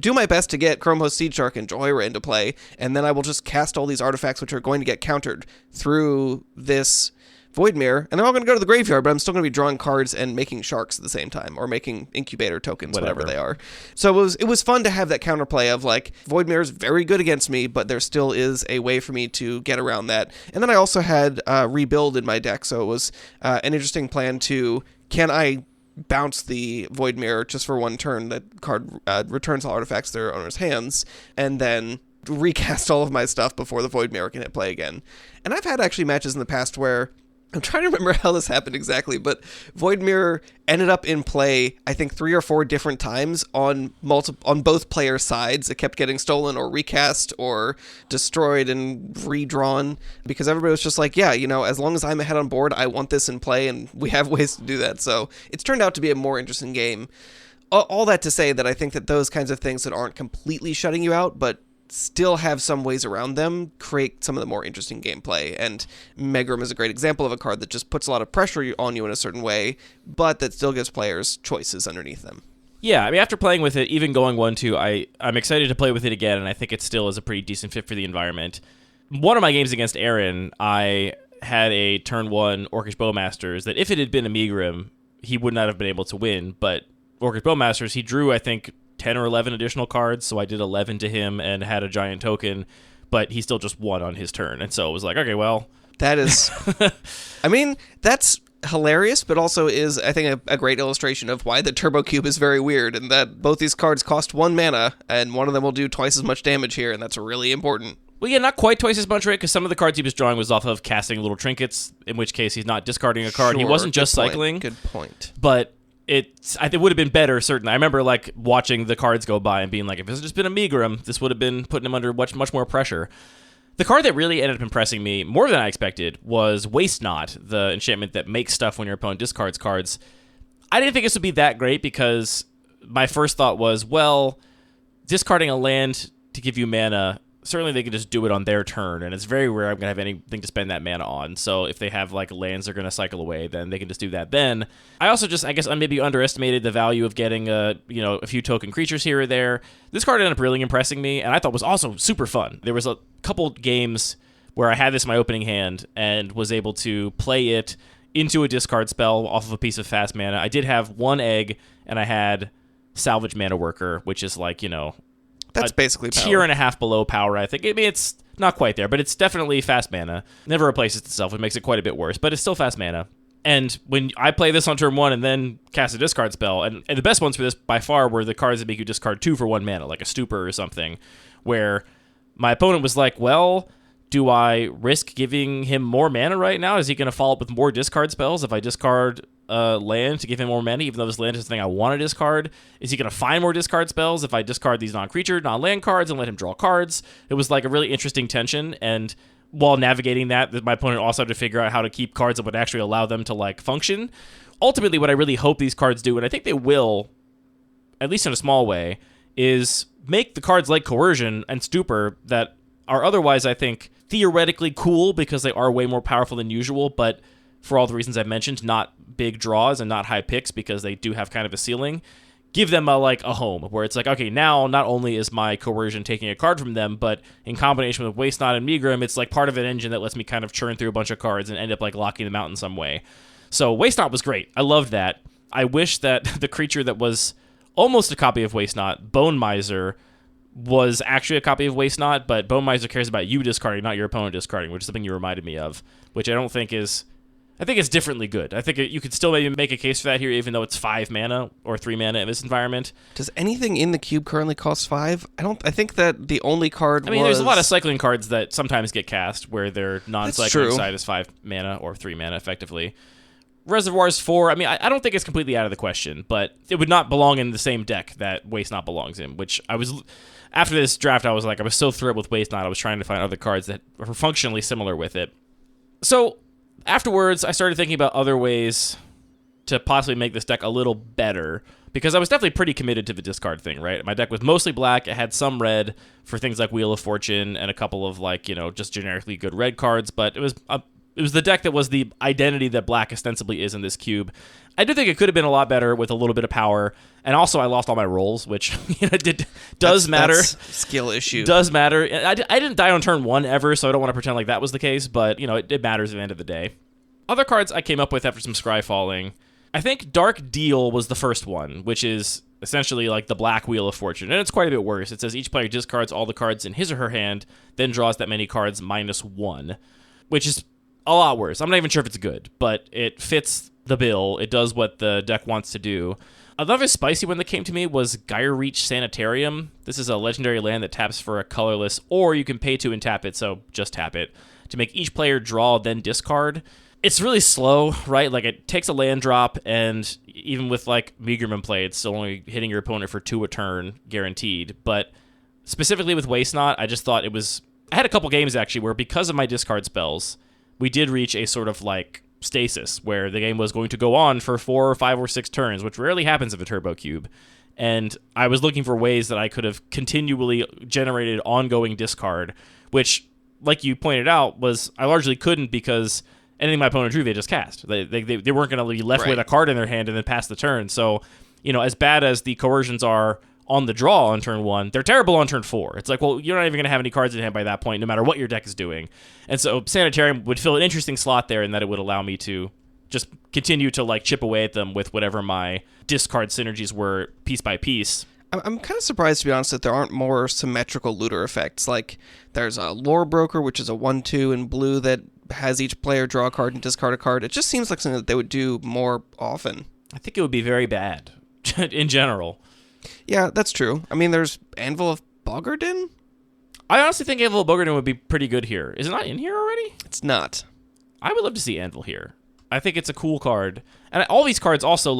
do my best to get Chrome Host Seed Shark and Jehoira into play, and then I will just cast all these artifacts which are going to get countered through this Void Mirror, and they're all going to go to the graveyard, but I'm still going to be drawing cards and making sharks at the same time, or making incubator tokens, whatever they are. So it was fun to have that counterplay of, like, Void Mirror is very good against me, but there still is a way for me to get around that. And then I also had Rebuild in my deck, so it was an interesting plan to, can I bounce the Void Mirror just for one turn, that card returns all artifacts to their owner's hands, and then recast all of my stuff before the Void Mirror can hit play again. And I've had actually matches in the past where, I'm trying to remember how this happened exactly, but Void Mirror ended up in play, I think 3 or 4 different times on both players' sides. It kept getting stolen or recast or destroyed and redrawn, because everybody was just like, yeah, as long as I'm ahead on board, I want this in play, and we have ways to do that. So it's turned out to be a more interesting game. All that to say that I think that those kinds of things that aren't completely shutting you out, but still have some ways around them, create some of the more interesting gameplay. And Megrim is a great example of a card that just puts a lot of pressure on you in a certain way, but that still gives players choices underneath them. Yeah, I mean, after playing with it, even going 1-2, I'm excited to play with it again, and I think it still is a pretty decent fit for the environment. One of my games against Aaron, I had a turn 1 Orcish Bowmasters that if it had been a Megrim, he would not have been able to win, but Orcish Bowmasters, he drew, I think, 10 or 11 additional cards, so I did 11 to him and had a giant token, but he still just won on his turn, and so it was like, okay, well... That is... I mean, that's hilarious, but also is, I think, a great illustration of why the Turbo Cube is very weird, and that both these cards cost 1 mana, and one of them will do twice as much damage here, and that's really important. Well, yeah, not quite twice as much, right? Because some of the cards he was drawing was off of casting little trinkets, in which case he's not discarding a card. Sure, he wasn't just point. cycling. Good point. But... It would have been better, certainly. I remember like watching the cards go by and being like, if this had just been a Megrim, this would have been putting him under much more pressure. The card that really ended up impressing me more than I expected was Waste Not, the enchantment that makes stuff when your opponent discards cards. I didn't think this would be that great because my first thought was, well, discarding a land to give you mana, certainly they can just do it on their turn, and it's very rare I'm going to have anything to spend that mana on. So if they have like lands they're going to cycle away, then they can just do that then. I also just, I guess, I maybe underestimated the value of getting a few token creatures here or there. This card ended up really impressing me, and I thought was also super fun. There was a couple games where I had this in my opening hand and was able to play it into a discard spell off of a piece of fast mana. I did have 1 egg, and I had Salvage Mana Worker, which is like, that's basically power. Tier and a half below power, I think. I mean, it's not quite there, but it's definitely fast mana. Never replaces itself, which makes it quite a bit worse, but it's still fast mana. And when I play this on turn 1 and then cast a discard spell, and the best ones for this by far were the cards that make you discard 2 for 1 mana, like a Stupor or something, where my opponent was like, well, do I risk giving him more mana right now? Is he going to follow up with more discard spells if I discard land to give him more mana, even though this land is the thing I want to discard? Is he going to find more discard spells if I discard these non-creature, non-land cards and let him draw cards? It was like a really interesting tension, and while navigating that, my opponent also had to figure out how to keep cards that would actually allow them to like function. Ultimately, what I really hope these cards do, and I think they will, at least in a small way, is make the cards like Coercion and Stupor that are otherwise, I think, theoretically cool because they are way more powerful than usual, but for all the reasons I've mentioned, not big draws and not high picks because they do have kind of a ceiling, give them a home where it's like, okay, now not only is my Coercion taking a card from them, but in combination with Waste Not and Megrim, it's like part of an engine that lets me kind of churn through a bunch of cards and end up like locking them out in some way. So Waste Not was great. I loved that. I wish that the creature that was almost a copy of Waste Not, Bone Miser, was actually a copy of Waste Not, but Bone Miser cares about you discarding, not your opponent discarding, which is something you reminded me of, which I don't think is... I think it's differently good. I think you could still maybe make a case for that here, even though it's 5 mana or 3 mana in this environment. Does anything in the cube currently cost 5? I think that the only card there's a lot of cycling cards that sometimes get cast where their non-cycling side is 5 mana or 3 mana, effectively. Reservoir's 4. I mean, I don't think it's completely out of the question, but it would not belong in the same deck that Waste Not belongs in, which I was... After this draft, I was so thrilled with Waste Not, I was trying to find other cards that were functionally similar with it. So, afterwards, I started thinking about other ways to possibly make this deck a little better, because I was definitely pretty committed to the discard thing, right? My deck was mostly black. It had some red for things like Wheel of Fortune and a couple of, just generically good red cards, but it was the deck that was the identity that black ostensibly is in this cube. I do think it could have been a lot better with a little bit of power, and also I lost all my rolls, which does matter. That's skill issue. Does matter. I didn't die on turn 1 ever, so I don't want to pretend like that was the case, but, it matters at the end of the day. Other cards I came up with after some scry falling, I think Dark Deal was the first one, which is essentially like the black Wheel of Fortune, and it's quite a bit worse. It says each player discards all the cards in his or her hand, then draws that many cards -1, which is a lot worse. I'm not even sure if it's good, but it fits the bill. It does what the deck wants to do. Another spicy one that came to me was Gyre Reach Sanitarium. This is a legendary land that taps for a colorless, or you can pay to and tap it, so just tap it, to make each player draw, then discard. It's really slow, right? Like, it takes a land drop, and even with, Meagerman play, it's still only hitting your opponent for 2 a turn, guaranteed. But specifically with Waste Not, I just thought it was... I had a couple games, actually, where because of my discard spells, we did reach a sort of, stasis, where the game was going to go on for 4 or 5 or 6 turns, which rarely happens in the Turbo Cube. And I was looking for ways that I could have continually generated ongoing discard, which, like you pointed out, was I largely couldn't because... anything my opponent drew, they just cast. They weren't going to be left with a card in their hand and then pass the turn. So, as bad as the coercions are on the draw on turn 1, they're terrible on turn 4. It's like, well, you're not even going to have any cards in hand by that point, no matter what your deck is doing. And so Sanitarium would fill an interesting slot there in that it would allow me to just continue to, chip away at them with whatever my discard synergies were piece by piece. I'm kind of surprised, to be honest, that there aren't more symmetrical looter effects. Like, there's a Lore Broker, which is a 1/2 in blue that has each player draw a card and discard a card. It just seems like something that they would do more often. I think it would be very bad in general. Yeah, that's true. I mean, there's Anvil of Bogarden? I honestly think Anvil of Bogarden would be pretty good here. Is it not in here already? It's not. I would love to see Anvil here. I think it's a cool card. And all these cards also,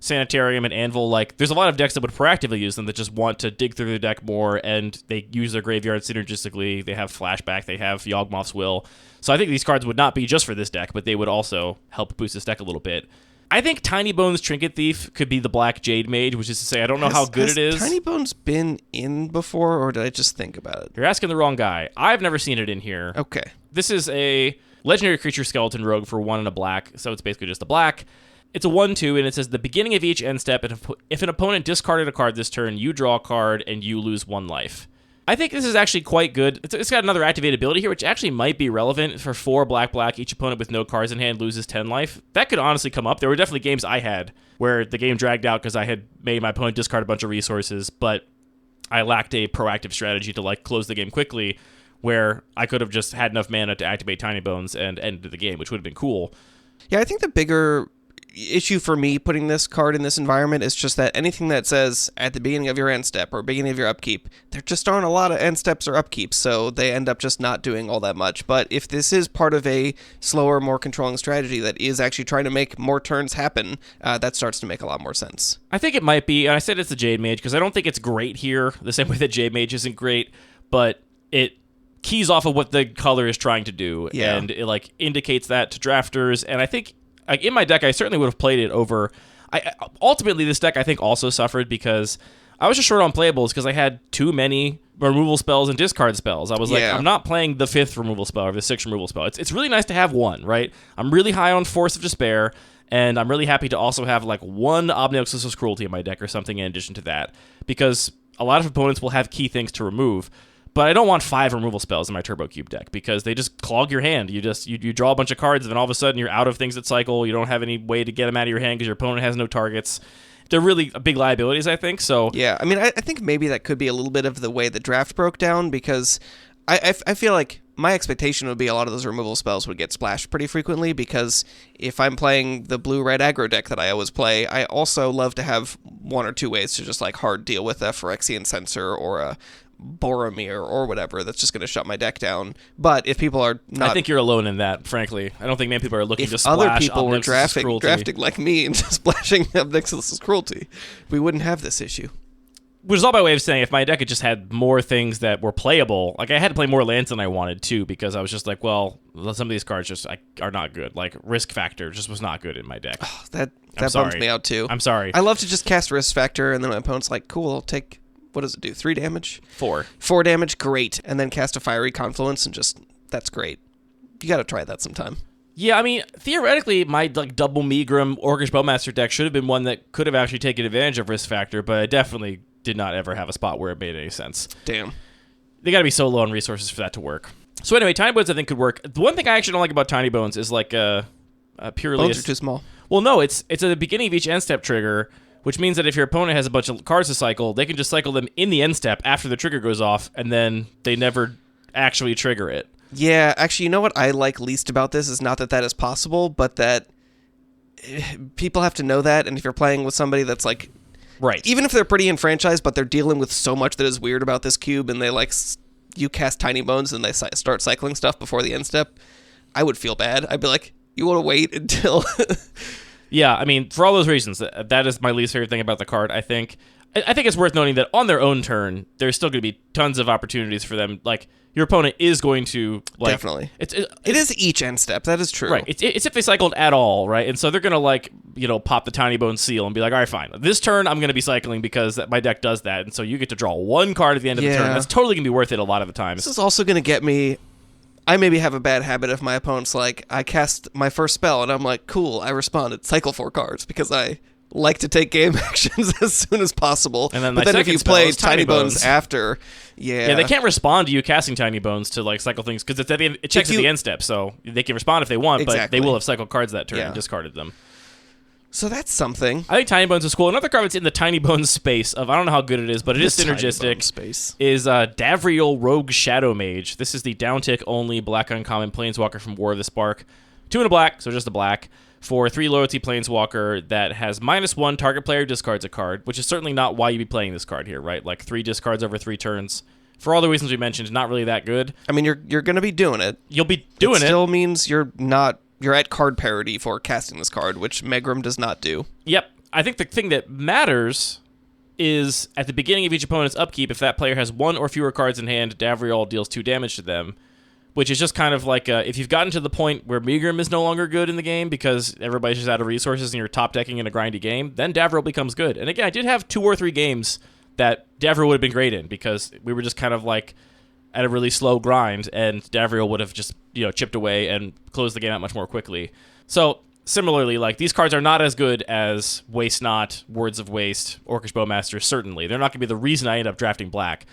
Sanitarium and Anvil, there's a lot of decks that would proactively use them that just want to dig through the deck more, and they use their graveyard synergistically. They have Flashback, they have Yawgmoth's Will. So I think these cards would not be just for this deck, but they would also help boost this deck a little bit. I think Tiny Bones Trinket Thief could be the Black Jade Mage, which is to say I don't know how good it is. Has Tiny Bones been in before, or did I just think about it? You're asking the wrong guy. I've never seen it in here. Okay. This is a legendary creature skeleton rogue for 1 and a black, so it's basically just a black. It's a 1/2, and it says, the beginning of each end step, if an opponent discarded a card this turn, you draw a card, and you lose 1 life. I think this is actually quite good. It's got another activate ability here, which actually might be relevant for 4 black, each opponent with no cards in hand loses 10 life. That could honestly come up. There were definitely games I had where the game dragged out because I had made my opponent discard a bunch of resources, but I lacked a proactive strategy to close the game quickly, where I could have just had enough mana to activate Tiny Bones and end the game, which would have been cool. Yeah, I think the bigger issue for me putting this card in this environment is just that anything that says at the beginning of your end step or beginning of your upkeep, there just aren't a lot of end steps or upkeeps, so they end up just not doing all that much. But if this is part of a slower, more controlling strategy that is actually trying to make more turns happen, that starts to make a lot more sense. I think it might be, and I said it's the Jade Mage because I don't think it's great here, the same way that Jade Mage isn't great, but it keys off of what the color is trying to do, and it indicates that to drafters, and I think in my deck, I certainly would have played it over. Ultimately, this deck, I think, also suffered because I was just short on playables because I had too many removal spells and discard spells. I was I'm not playing the 5th removal spell or the 6th removal spell. It's really nice to have one, right? I'm really high on Force of Despair, and I'm really happy to also have 1 Obnoxious Cruelty in my deck or something in addition to that, because a lot of opponents will have key things to remove. But I don't want 5 removal spells in my Turbo Cube deck because they just clog your hand. You draw a bunch of cards, and then all of a sudden you're out of things that cycle. You don't have any way to get them out of your hand because your opponent has no targets. They're really big liabilities, I think. So yeah, I mean, I think maybe that could be a little bit of the way the draft broke down, because I feel like my expectation would be a lot of those removal spells would get splashed pretty frequently, because if I'm playing the blue-red aggro deck that I always play, I also love to have one or two ways to just like hard deal with a Phyrexian Censor or a Boromir or whatever that's just going to shut my deck down. But if people are not... I think you're alone in that, frankly. I don't think many people are looking to If splash other people were Obnixilis' drafting like me and just splashing Obnixilis' Cruelty, we wouldn't have this issue. Which is all by way of saying if my deck had just had more things that were playable, like I had to play more lands than I wanted too, because I was just like, well, some of these cards just are not good. Like Risk Factor just was not good in my deck. Oh, that bums me out too. I'm sorry. I love to just cast Risk Factor, and then my opponent's like, cool, I'll take... What does it do? 3 damage? 4. 4 damage, great. And then cast a Fiery Confluence, and just, that's great. You gotta try that sometime. Yeah, I mean, theoretically, my like double Megrim Orcish Bowmaster deck should have been one that could have actually taken advantage of Risk Factor, but I definitely did not ever have a spot where it made any sense. Damn. They gotta be so low on resources for that to work. So anyway, Tiny Bones I think could work. The one thing I actually don't like about Tiny Bones is like purely... Bones are too small. Well, no, it's at the beginning of each end step trigger, which means that if your opponent has a bunch of cards to cycle, they can just cycle them in the end step after the trigger goes off, and then they never actually trigger it. Yeah, actually, you know what I like least about this is not that is possible, but that people have to know that, and if you're playing with somebody that's like... Right. Even if they're pretty enfranchised, but they're dealing with so much that is weird about this cube, and they like... You cast Tiny Bones, and they start cycling stuff before the end step, I would feel bad. I'd be like, you want to wait until... Yeah, I mean, for all those reasons, that is my least favorite thing about the card, I think. I think it's worth noting that on their own turn, there's still going to be tons of opportunities for them. Like, your opponent is going to... like, Definitely. It is each end step, that is true. Right, it's if they cycled at all, right? And so they're going to, like, pop the Tiny Bone seal and be like, all right, fine. This turn, I'm going to be cycling because my deck does that, and so you get to draw one card at the end of the turn. That's totally going to be worth it a lot of the times. This is also going to get me... I maybe have a bad habit if my opponent's like, I cast my first spell, and I'm like, cool, I responded, cycle 4 cards, because I like to take game actions as soon as possible. And then but then if you play Tiny Bones after, yeah, they can't respond to you casting Tiny Bones to like cycle things, because it checks at the end step, so they can respond if they want, but they will have cycled cards that turn and discarded them. So that's something. I think Tiny Bones is cool. Another card that's in the Tiny Bones space of, I don't know how good it is, but it is synergistic, space. Is Davriel Rogue Shadow Mage. This is the downtick only black uncommon planeswalker from War of the Spark. 2 and a black, so just a black, for 3 loyalty planeswalker that has -1 target player discards a card, which is certainly not why you'd be playing this card here, right? Like 3 discards over 3 turns. For all the reasons we mentioned, not really that good. I mean, you're going to be doing it. You'll be doing it. It still means you're at card parity for casting this card, which Megrim does not do. Yep. I think the thing that matters is at the beginning of each opponent's upkeep, if that player has 1 or fewer cards in hand, Davriel deals 2 damage to them, which is just kind of like if you've gotten to the point where Megrim is no longer good in the game because everybody's just out of resources and you're top decking in a grindy game, then Davriel becomes good. And again, I did have 2 or 3 games that Davriel would have been great in because we were just kind of like at a really slow grind, and Davriel would have just chipped away and closed the game out much more quickly. So similarly, like these cards are not as good as Waste Not, Words of Waste, Orcish Bowmaster. Certainly, they're not going to be the reason I end up drafting black.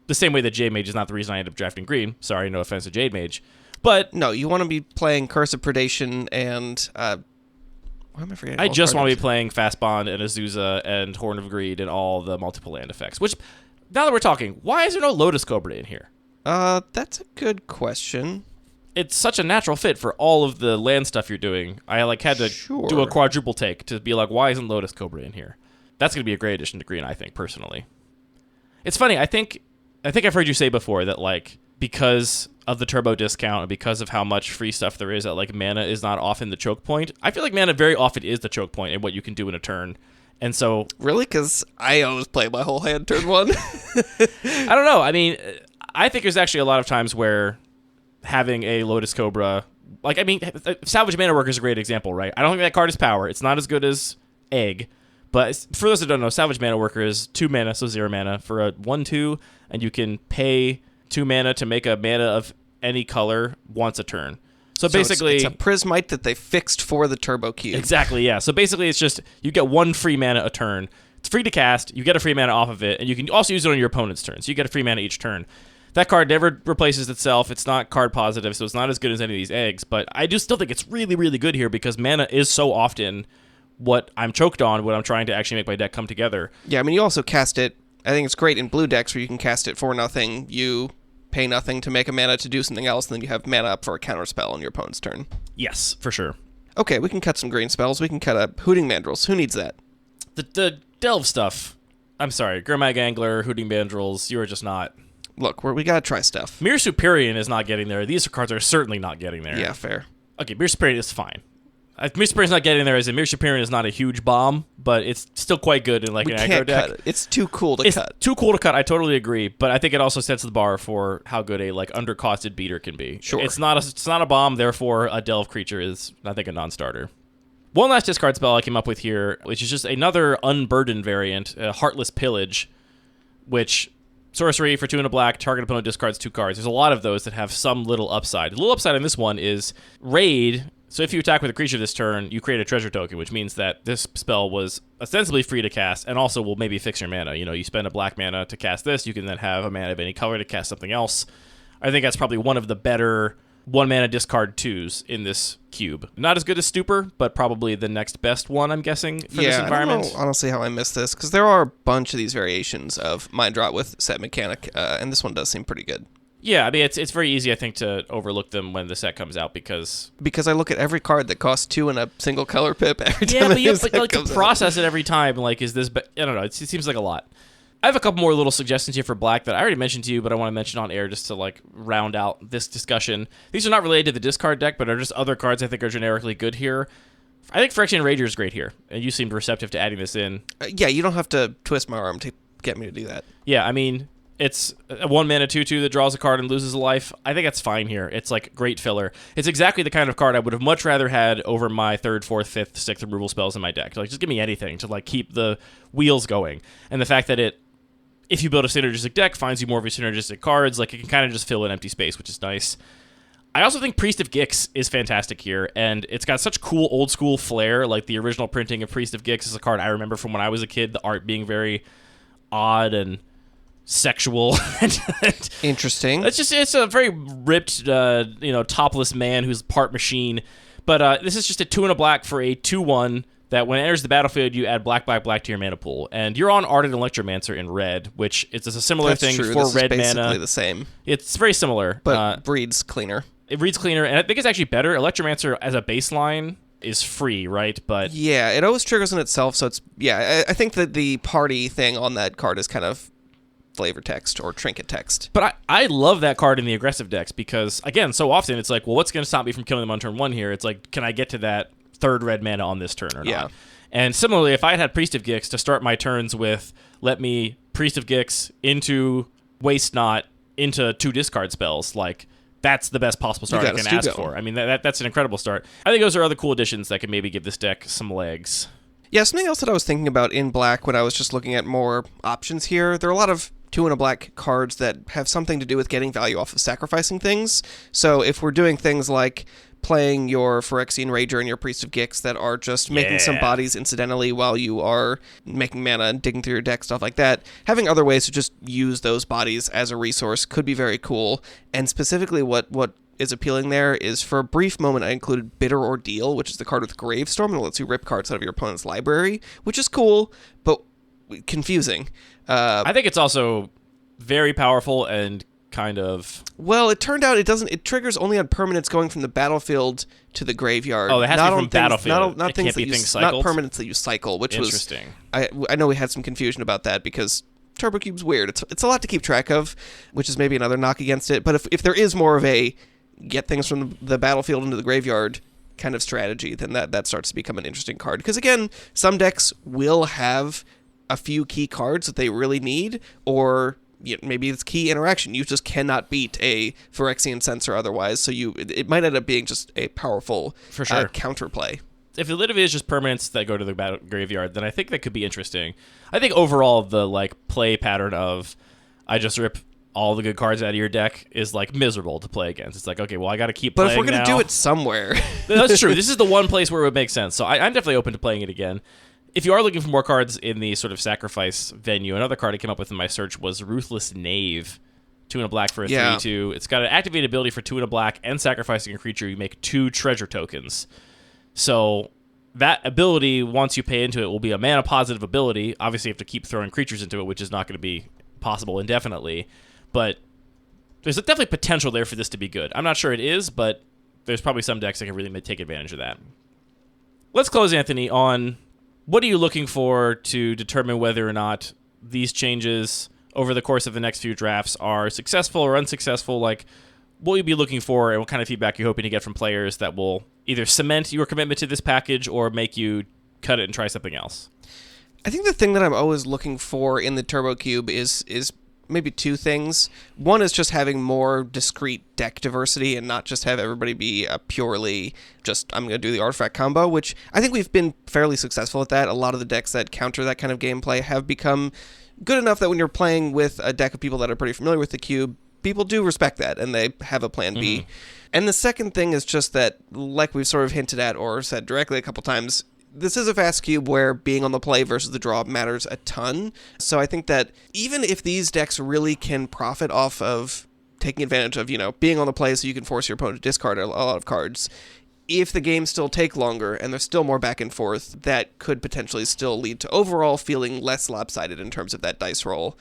The same way that Jade Mage is not the reason I end up drafting green. Sorry, no offense to Jade Mage, but no, you want to be playing Curse of Predation and why am I forgetting? I just want to be playing Fast Bond and Azusa and Horn of Greed and all the multiple land effects. Which, now that we're talking, why is there no Lotus Cobra in here? That's a good question. It's such a natural fit for all of the land stuff you're doing. I had to do a quadruple take to be like, why isn't Lotus Cobra in here? That's going to be a great addition to green, I think, personally. It's funny, I think I've heard you say before that, like, because of the turbo discount and because of how much free stuff there is, that, like, mana is not often the choke point. I feel like mana very often is the choke point in what you can do in a turn. And so... Really? Because I always play my whole hand turn 1. I don't know. I mean... I think there's actually a lot of times where having a Lotus Cobra, like, I mean, Salvage Mana Worker is a great example, right? I don't think that card is power. It's not as good as Egg, but for those that don't know, Salvage Mana Worker is 2 mana, so 0 mana for a 1/2, and you can pay 2 mana to make a mana of any color once a turn. So basically... It's a Prismite that they fixed for the Turbo Cube. Exactly, yeah. So basically it's just, you get 1 free mana a turn. It's free to cast, you get a free mana off of it, and you can also use it on your opponent's turn, so you get a free mana each turn. That card never replaces itself. It's not card positive, so it's not as good as any of these eggs. But I do still think it's really, really good here because mana is so often what I'm choked on when I'm trying to actually make my deck come together. Yeah, I mean, you also cast it. I think it's great in blue decks where you can cast it for nothing. You pay nothing to make a mana to do something else, and then you have mana up for a counter spell on your opponent's turn. Yes, for sure. Okay, we can cut some green spells. We can cut up Hooting Mandrills. Who needs that? The Delve stuff. I'm sorry. Gurmag Angler, Hooting Mandrills, you are just not. Look, we gotta try stuff. Mir Superior is not getting there. These cards are certainly not getting there. Yeah, fair. Okay, Mir Superior is fine. Mir Superior is not getting there as in Mir Superior is not a huge bomb, but it's still quite good in like an aggro deck. Cut it. It's too cool to cut. It's too cool to cut. I totally agree, but I think it also sets the bar for how good a like undercosted beater can be. Sure. It's not a bomb, therefore a delve creature is I think a non-starter. One last discard spell I came up with here, which is just another unburdened variant, Heartless Pillage, which sorcery for 2 and a black, target opponent discards 2 cards. There's a lot of those that have some little upside. The little upside on this one is raid. So if you attack with a creature this turn, you create a treasure token, which means that this spell was ostensibly free to cast and also will maybe fix your mana. You know, you spend a black mana to cast this, you can then have a mana of any color to cast something else. I think that's probably one of the better 1-mana discard 2s in this cube. Not as good as Stupor, but probably the next best one, I'm guessing, for this environment. I don't know, honestly, how I missed this, because there are a bunch of these variations of Mind Drop with set mechanic, and this one does seem pretty good. Yeah, I mean, it's very easy, I think, to overlook them when the set comes out because I look at every card that costs 2 and a single color pip every time. Yeah, but you have to comes process it every time. Like, is this? I don't know. It seems like a lot. I have a couple more little suggestions here for black that I already mentioned to you, but I want to mention on air just to like round out this discussion. These are not related to the discard deck, but are just other cards I think are generically good here. I think Phyrexian Rager is great here, and you seemed receptive to adding this in. Yeah, you don't have to twist my arm to get me to do that. Yeah, I mean, it's a 1-mana 2/2 that draws a card and loses a life. I think that's fine here. It's like great filler. It's exactly the kind of card I would have much rather had over my 3rd, 4th, 5th, 6th removal spells in my deck. Like, just give me anything to like keep the wheels going. And the fact that if you build a synergistic deck, finds you more of your synergistic cards, like it can kind of just fill an empty space, which is nice. I also think Priest of Gix is fantastic here, and it's got such cool old school flair. Like the original printing of Priest of Gix is a card I remember from when I was a kid, the art being very odd sexual. Interesting. It's a very ripped, topless man who's part machine. But this is just a 2 and a black for a 2/1 that when it enters the battlefield, you add black to your mana pool. And you're on Ardent Electromancer in red, which is a similar thing true. for this red is basically mana. the same. It's very similar. But reads cleaner. It reads cleaner, and I think it's actually better. Electromancer as a baseline is free, right? But yeah, it always triggers on itself, so it's... Yeah, I think that the party thing on that card is kind of flavor text or trinket text. But I love that card in the aggressive decks because, again, so often it's like, well, what's going to stop me from killing them on turn 1 here? It's like, can I get to that 3rd red mana on this turn or not? And similarly, if I had Priest of Gix to start my turns with, let me Priest of Gix into Waste Not into 2 discard spells, like... That's the best possible start I can ask for. I mean, that's an incredible start. I think those are other cool additions that can maybe give this deck some legs. Yeah, something else that I was thinking about in black when I was just looking at more options here, there are a lot of 2 and a black cards that have something to do with getting value off of sacrificing things. So if we're doing things like playing your Phyrexian Rager and your Priest of Gix that are just making some bodies incidentally while you are making mana and digging through your deck, stuff like that, having other ways to just use those bodies as a resource could be very cool. And specifically what is appealing there is, for a brief moment, I included Bitter Ordeal, which is the card with Gravestorm and lets you rip cards out of your opponent's library, which is cool, but confusing. I think it's also very powerful and kind of... Well, it turned out it triggers only on permanents going from the battlefield to the graveyard. Oh, it has to be from battlefield. Not it things can't be that things cycled? Not permanents that you cycle, which was... Interesting. I know we had some confusion about that because Turbo Cube's weird. It's a lot to keep track of, which is maybe another knock against it. But if there is more of a get things from the battlefield into the graveyard kind of strategy, then that starts to become an interesting card. Because again, some decks will have a few key cards that they really need, or... maybe it's key interaction. You just cannot beat a Phyrexian Censor otherwise, so it might end up being just a powerful for sure counterplay. If it literally is just permanents that go to the graveyard, then I think that could be interesting. I think overall the play pattern of I just rip all the good cards out of your deck is miserable to play against. It's like, okay, well, I got to keep playing. But if we're going to do it somewhere. That's true. This is the one place where it would make sense. So I'm definitely open to playing it again. If you are looking for more cards in the sort of sacrifice venue, another card I came up with in my search was Ruthless Knave. 2 and a black for a 3/2. It's got an activated ability for 2 and a black, and sacrificing a creature, you make 2 treasure tokens. So that ability, once you pay into it, will be a mana positive ability. Obviously, you have to keep throwing creatures into it, which is not going to be possible indefinitely. But there's definitely potential there for this to be good. I'm not sure it is, but there's probably some decks that can really take advantage of that. Let's close, Anthony, on what are you looking for to determine whether or not these changes over the course of the next few drafts are successful or unsuccessful? Like, what will you be looking for, and what kind of feedback you're hoping to get from players that will either cement your commitment to this package or make you cut it and try something else? I think the thing that I'm always looking for in the Turbo Cube is maybe two things. One is just having more discrete deck diversity and not just have everybody be a purely just, I'm going to do the artifact combo, which I think we've been fairly successful at that. A lot of the decks that counter that kind of gameplay have become good enough that when you're playing with a deck of people that are pretty familiar with the cube, people do respect that and they have a plan B. And the second thing is just that, like we've sort of hinted at or said directly a couple times, this is a fast cube where being on the play versus the draw matters a ton. So I think that even if these decks really can profit off of taking advantage of, being on the play so you can force your opponent to discard a lot of cards, if the games still take longer and there's still more back and forth, that could potentially still lead to overall feeling less lopsided in terms of that dice roll,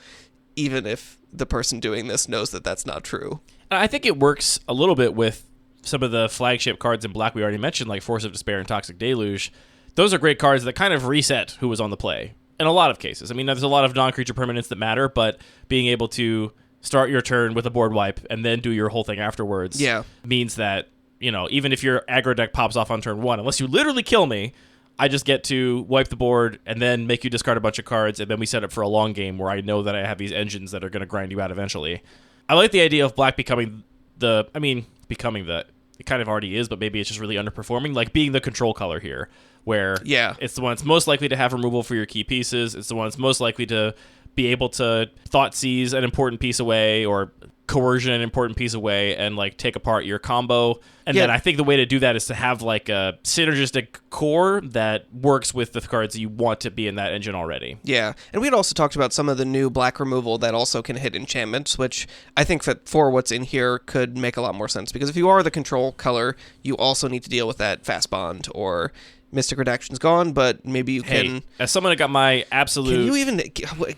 even if the person doing this knows that that's not true. I think it works a little bit with some of the flagship cards in black we already mentioned, like Force of Despair and Toxic Deluge. Those are great cards that kind of reset who was on the play in a lot of cases. I mean, there's a lot of non-creature permanents that matter, but being able to start your turn with a board wipe and then do your whole thing afterwards means that, even if your aggro deck pops off on turn 1, unless you literally kill me, I just get to wipe the board and then make you discard a bunch of cards, and then we set up for a long game where I know that I have these engines that are going to grind you out eventually. I like the idea of black becoming it kind of already is, but maybe it's just really underperforming, like being the control color here, where it's the one that's most likely to have removal for your key pieces. It's the one that's most likely to be able to thought seize an important piece away or coercion an important piece away and like take apart your combo. And then I think the way to do that is to have like a synergistic core that works with the cards that you want to be in that engine already. Yeah. And we had also talked about some of the new black removal that also can hit enchantments, which I think that for what's in here could make a lot more sense, because if you are the control color, you also need to deal with that fast bond or Mystic Redaction's gone, but maybe you can... as someone that got my absolute... Can you even...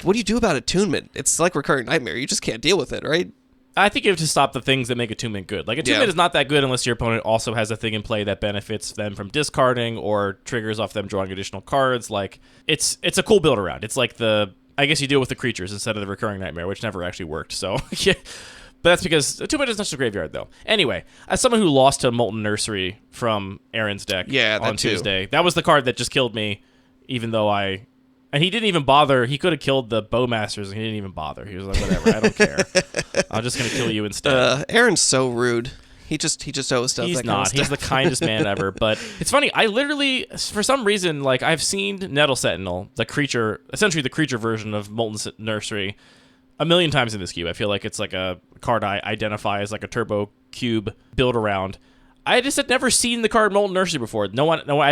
What do you do about attunement? It's like Recurring Nightmare. You just can't deal with it, right? I think you have to stop the things that make attunement good. Like, attunement is not that good unless your opponent also has a thing in play that benefits them from discarding or triggers off them drawing additional cards. Like, it's a cool build around. It's like I guess you deal with the creatures instead of the Recurring Nightmare, which never actually worked, so... yeah. But that's because attunement is not just a graveyard, though. Anyway, as someone who lost to Molten Nursery from Aaron's deck on Tuesday, that was the card that just killed me, even though And he didn't even bother. He could have killed the Bowmasters, and he didn't even bother. He was like, whatever, I don't care. I'm just going to kill you instead. Aaron's so rude. He just always does He's that not. kind of stuff. He's the kindest man ever. But it's funny. I literally, for some reason, like, I've seen Nettle Sentinel, essentially the creature version of Molten Nursery, a million times in this cube. I feel like it's like a card I identify as like a Turbo Cube build around. I just had never seen the card Molten Nursery before. I'd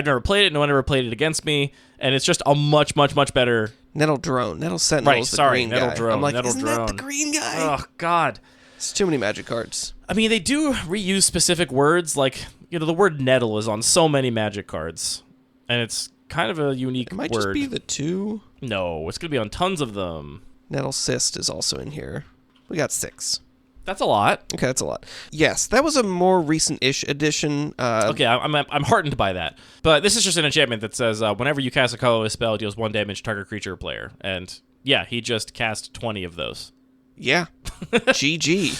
never played it. No one ever played it against me, and it's just a much, much, much better. Nettle Drone. Nettle Sentinel is the green Nettle guy. Drone. I'm like, Nettle isn't Drone. that the green guy? Oh, God. It's too many Magic cards. I mean, they do reuse specific words. Like, the word nettle is on so many Magic cards, and it's kind of a unique word. It might just be the 2. No, it's going to be on tons of them. Nettle Cyst is also in here. We got 6. That's a lot. Okay, that's a lot. Yes, that was a more recent-ish edition. Okay, I'm heartened by that. But this is just an enchantment that says, whenever you cast a colorless spell, it deals 1 damage to target creature or player. And, yeah, he just cast 20 of those. Yeah. GG.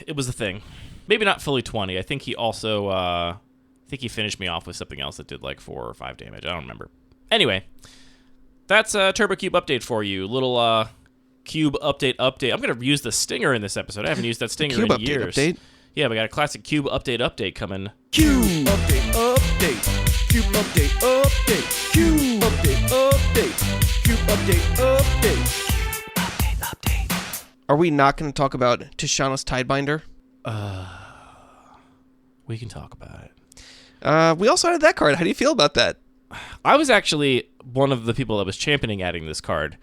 It was the thing. Maybe not fully 20. I think he also, he finished me off with something else that did like 4 or 5 damage. I don't remember. Anyway, that's a Turbo Cube update for you. Little, Cube update. I'm going to use the stinger in this episode. I haven't used that stinger Cube in years. Update. Yeah, we got a classic Cube update coming. Cube update. Cube update. Cube update. Cube update. Are we not going to talk about Tishana's Tidebinder? We can talk about it. We also added that card. How do you feel about that? I was actually one of the people that was championing adding this card.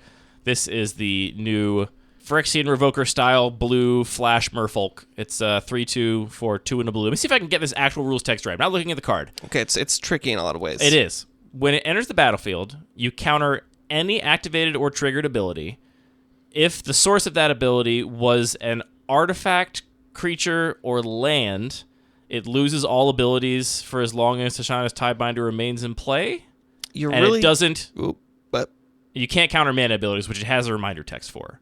This is the new Phyrexian Revoker style blue flash merfolk. It's 3/2 for 2 and a blue. Let me see if I can get this actual rules text right. I'm not looking at the card. Okay, it's tricky in a lot of ways. It is. When it enters the battlefield, you counter any activated or triggered ability if the source of that ability was an artifact, creature, or land. It loses all abilities for as long as Tishana's Tidebinder remains in play. You're and really... it doesn't... Oop, but You can't counter mana abilities, which it has a reminder text for.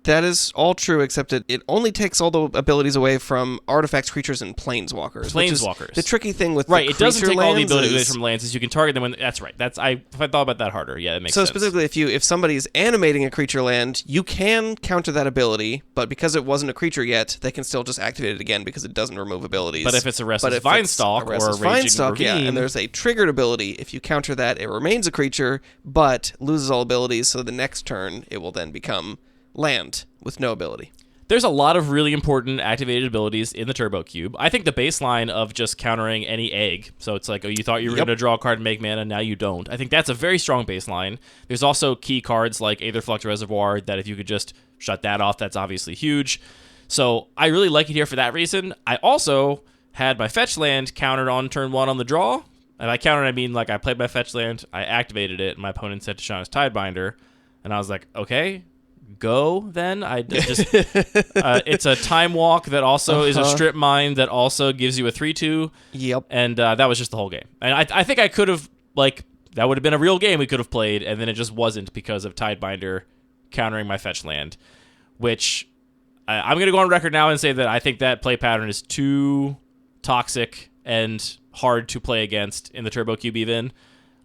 that is all true, except it only takes all the abilities away from artifacts, creatures, and planeswalkers. Which is the tricky thing with right, the it doesn't take all the abilities away is, from lands, is you can target them when... That's right. If I thought about that harder, yeah, it makes so sense. specifically, if somebody's animating a creature land, you can counter that ability, but because it wasn't a creature yet, they can still just activate it again because it doesn't remove abilities. But if it's a Restless Vinestalk or a Raging Ravine... yeah, and there's a triggered ability, if you counter that, it remains a creature, but loses all abilities, so the next turn, it will then become land with no ability. There's a lot of really important activated abilities in the Turbo Cube. I think the baseline of just countering any egg, so it's like, oh, you thought you were going to draw a card and make mana, now you don't. I think that's a very strong baseline. There's also key cards like Aetherflux Reservoir that if you could just shut that off, that's obviously huge. So I really like it here for that reason. I also had my fetch land countered on turn 1 on the draw. And by countered, I mean like I played my fetch land, I activated it, and my opponent said to Shauna's Tidebinder, and I was like, okay, go then. I just it's a time walk that also is a strip mine that also gives you a 3/2. Yep. And that was just the whole game. And I think I could have, like, that would have been a real game we could have played, and then it just wasn't because of Tidebinder countering my fetch land, which I'm going to go on record now and say that I think that play pattern is too toxic and hard to play against in the Turbo Cube even.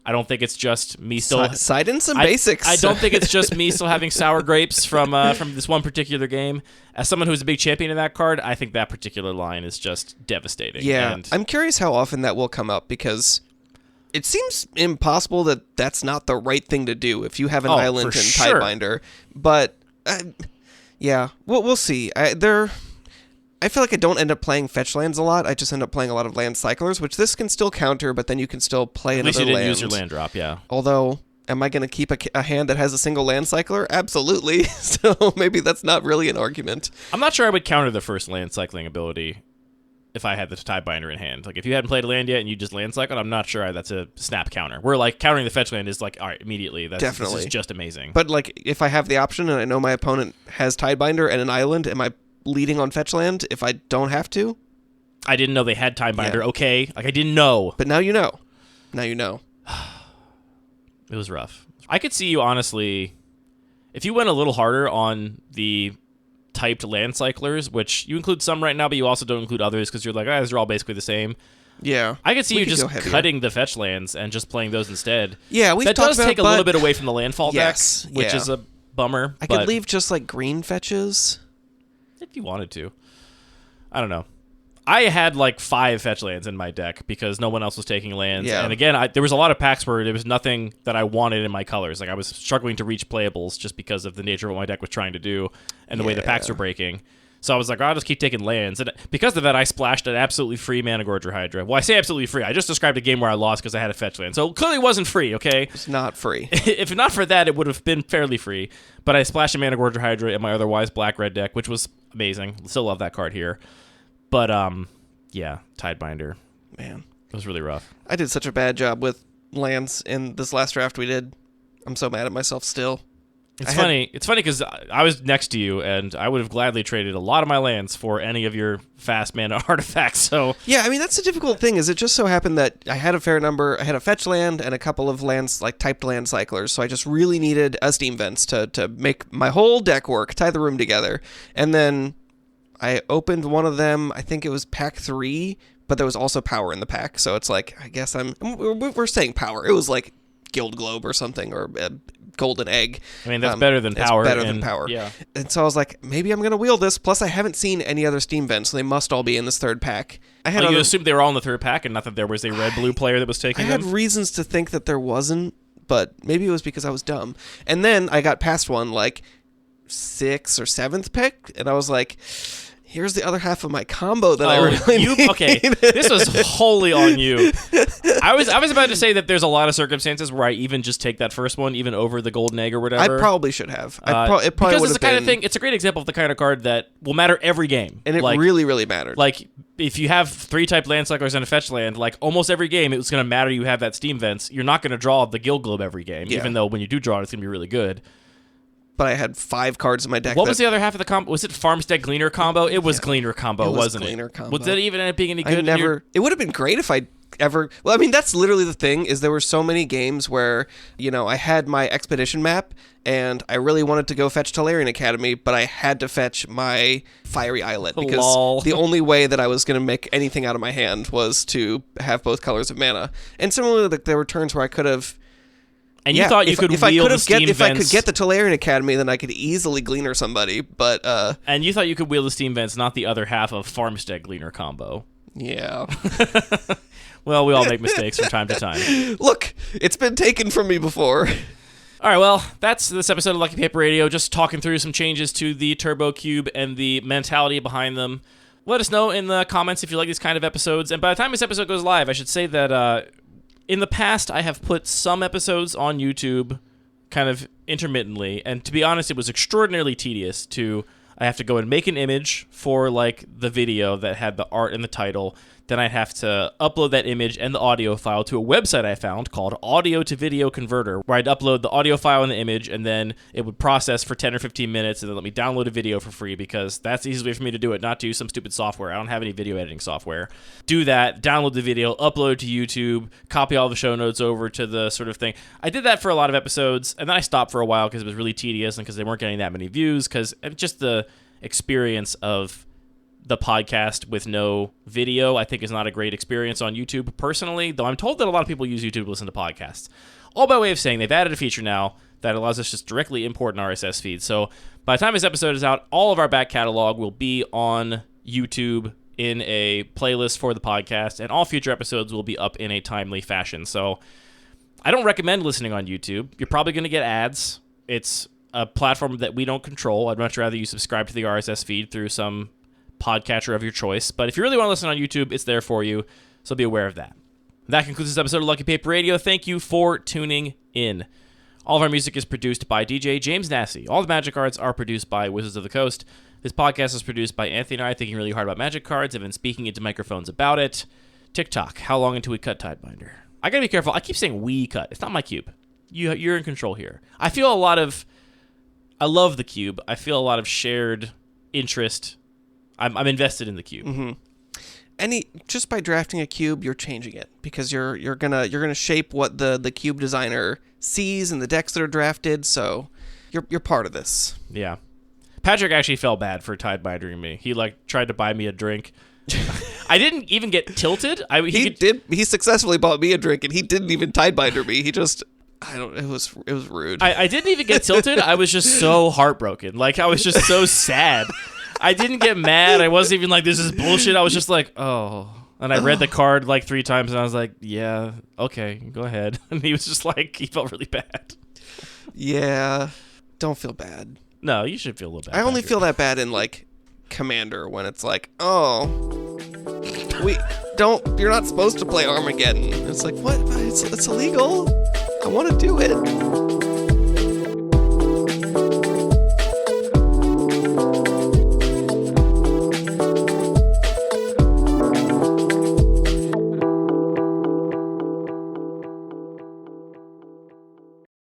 I don't think it's just me still... Cite in some basics. I don't think it's just me still having sour grapes from this one particular game. As someone who's a big champion in that card, I think that particular line is just devastating. Yeah, and I'm curious how often that will come up, because it seems impossible that that's not the right thing to do if you have an island and Tidebinder. But, yeah, we'll see. I feel like I don't end up playing fetch lands a lot. I just end up playing a lot of land cyclers, which this can still counter, but then you can still play another land. At least you didn't use your land drop, yeah. Although, am I going to keep a hand that has a single land cycler? Absolutely. So maybe that's not really an argument. I'm not sure I would counter the first land cycling ability if I had the Tidebinder in hand. Like, if you hadn't played a land yet and you just land cycled, I'm not sure that's a snap counter. Where, like, countering the fetch land is like, all right, immediately. Definitely. This is just amazing. But, like, if I have the option and I know my opponent has Tidebinder and an island, am I leading on fetch land if I don't have to? I didn't know they had Tidebinder. Yeah. Okay. Like, I didn't know. But now you know. Now you know. It was rough. I could see you, honestly, if you went a little harder on the typed land cyclers, which you include some right now, but you also don't include others because you're like, these are all basically the same. Yeah. I could see you just cutting the fetch lands and just playing those instead. Yeah, that does take a little bit away from the landfall deck, which is a bummer. I could leave just like green fetches. If you wanted to. I don't know. I had like 5 fetch lands in my deck because no one else was taking lands. Yeah. And again, there was a lot of packs where there was nothing that I wanted in my colors. Like, I was struggling to reach playables just because of the nature of what my deck was trying to do and the way the packs were breaking. So I was like, I'll just keep taking lands. And because of that, I splashed an absolutely free Managorger Hydra. Well, I say absolutely free. I just described a game where I lost because I had a fetch land. So it clearly wasn't free, okay? It's not free. If not for that, it would have been fairly free. But I splashed a Managorger Hydra in my otherwise black-red deck, which was amazing. Still love that card here. But, yeah, Tidebinder. Man. It was really rough. I did such a bad job with lands in this last draft we did. I'm so mad at myself still. It's funny because I was next to you, and I would have gladly traded a lot of my lands for any of your fast mana artifacts. So yeah, I mean, that's the difficult thing. Is it just so happened that I had a fair number. I had a fetch land and a couple of lands, like typed land cyclers. So I just really needed a Steam Vents to make my whole deck work, tie the room together. And then I opened one of them. I think it was pack 3, but there was also power in the pack. So it's like, I guess we're saying power. It was like Guild Globe or something, or Golden Egg. I mean, that's better than power. It's better than power. Yeah. And so I was like, maybe I'm going to wield this. Plus, I haven't seen any other Steam Vents, so they must all be in this third pack. You assumed they were all in the third pack and not that there was a red-blue player that was taking them? I had reasons to think that there wasn't, but maybe it was because I was dumb. And then I got past one, like, 6th or 7th pick, and I was like, here's the other half of my combo that I really need. Okay, this was wholly on you. I was about to say that there's a lot of circumstances where I even just take that first one, even over the golden egg or whatever. I probably should have. It probably because it's the kind of thing. It's a great example of the kind of card that will matter every game, and it really, really mattered. Like, if you have 3 typed land cyclers and a fetch land, like almost every game, it's going to matter. You have that Steam Vents. You're not going to draw the Guild Globe every game, even though when you do draw it, it's going to be really good. But I had 5 cards in my deck. What was the other half of the combo? Was it Farmstead Gleaner combo? It was Gleaner combo, wasn't it? Gleaner combo. Was that even end up being any good? It would have been great if I ever. Well, I mean, that's literally the thing, is there were so many games where, I had my expedition map and I really wanted to go fetch Tolarian Academy, but I had to fetch my fiery islet because Lol. the only way that I was going to make anything out of my hand was to have both colors of mana. And similarly, there were turns where I could have. And you thought you could wield the steam vents. If I could get the Tolarian Academy, then I could easily Gleaner somebody, but... And you thought you could wield the steam vents, not the other half of Farmstead Gleaner combo. Yeah. Well, we all make mistakes from time to time. Look, it's been taken from me before. All right, well, that's this episode of Lucky Paper Radio, just talking through some changes to the Turbo Cube and the mentality behind them. Let us know in the comments if you like these kind of episodes. And by the time this episode goes live, I should say that in the past, I have put some episodes on YouTube kind of intermittently. And to be honest, it was extraordinarily tedious I have to go and make an image for like the video that had the art and the title. Then I'd have to upload that image and the audio file to a website I found called Audio to Video Converter, where I'd upload the audio file and the image, and then it would process for 10 or 15 minutes, and then let me download a video for free, because that's the easiest way for me to do it, not to use some stupid software. I don't have any video editing software. Do that, download the video, upload it to YouTube, copy all the show notes over to the sort of thing. I did that for a lot of episodes, and then I stopped for a while because it was really tedious and because they weren't getting that many views, because just the experience of the podcast with no video, I think, is not a great experience on YouTube personally, though I'm told that a lot of people use YouTube to listen to podcasts. All by way of saying they've added a feature now that allows us to just directly import an RSS feed. So by the time this episode is out, all of our back catalog will be on YouTube in a playlist for the podcast, and all future episodes will be up in a timely fashion. So I don't recommend listening on YouTube. You're probably going to get ads. It's a platform that we don't control. I'd much rather you subscribe to the RSS feed through some podcatcher of your choice. But if you really want to listen on YouTube, it's there for you, so be aware of that. That concludes this episode of Lucky Paper Radio. Thank you for tuning in. All of our music is produced by DJ James Nassy. All the magic cards are produced by Wizards of the Coast. This podcast is produced by Anthony and I, thinking really hard about magic cards. I've been speaking into microphones about it. TikTok, how long until we cut Tidebinder? I gotta be careful. I keep saying we cut. It's not my cube. You're in control here. I love the cube. I feel a lot of shared interest. I'm invested in the cube. Mm-hmm. Just by drafting a cube, you're changing it, because you're gonna shape what the cube designer sees in the decks that are drafted. So you're part of this. Yeah. Patrick actually felt bad for Tidebindering me. He tried to buy me a drink. I didn't even get tilted. He successfully bought me a drink, and he didn't even Tidebinder me. He just. It was rude. I didn't even get tilted. I was just so heartbroken. I was just so sad. I didn't get mad. I wasn't even like, this is bullshit. I was just like, oh. And I read the card 3 times, and I was like, yeah, okay, go ahead. And he was just he felt really bad. Yeah, don't feel bad. No, you should feel a little bad. I only feel that bad in Commander, when it's oh, you're not supposed to play Armageddon. It's what? It's illegal. I want to do it.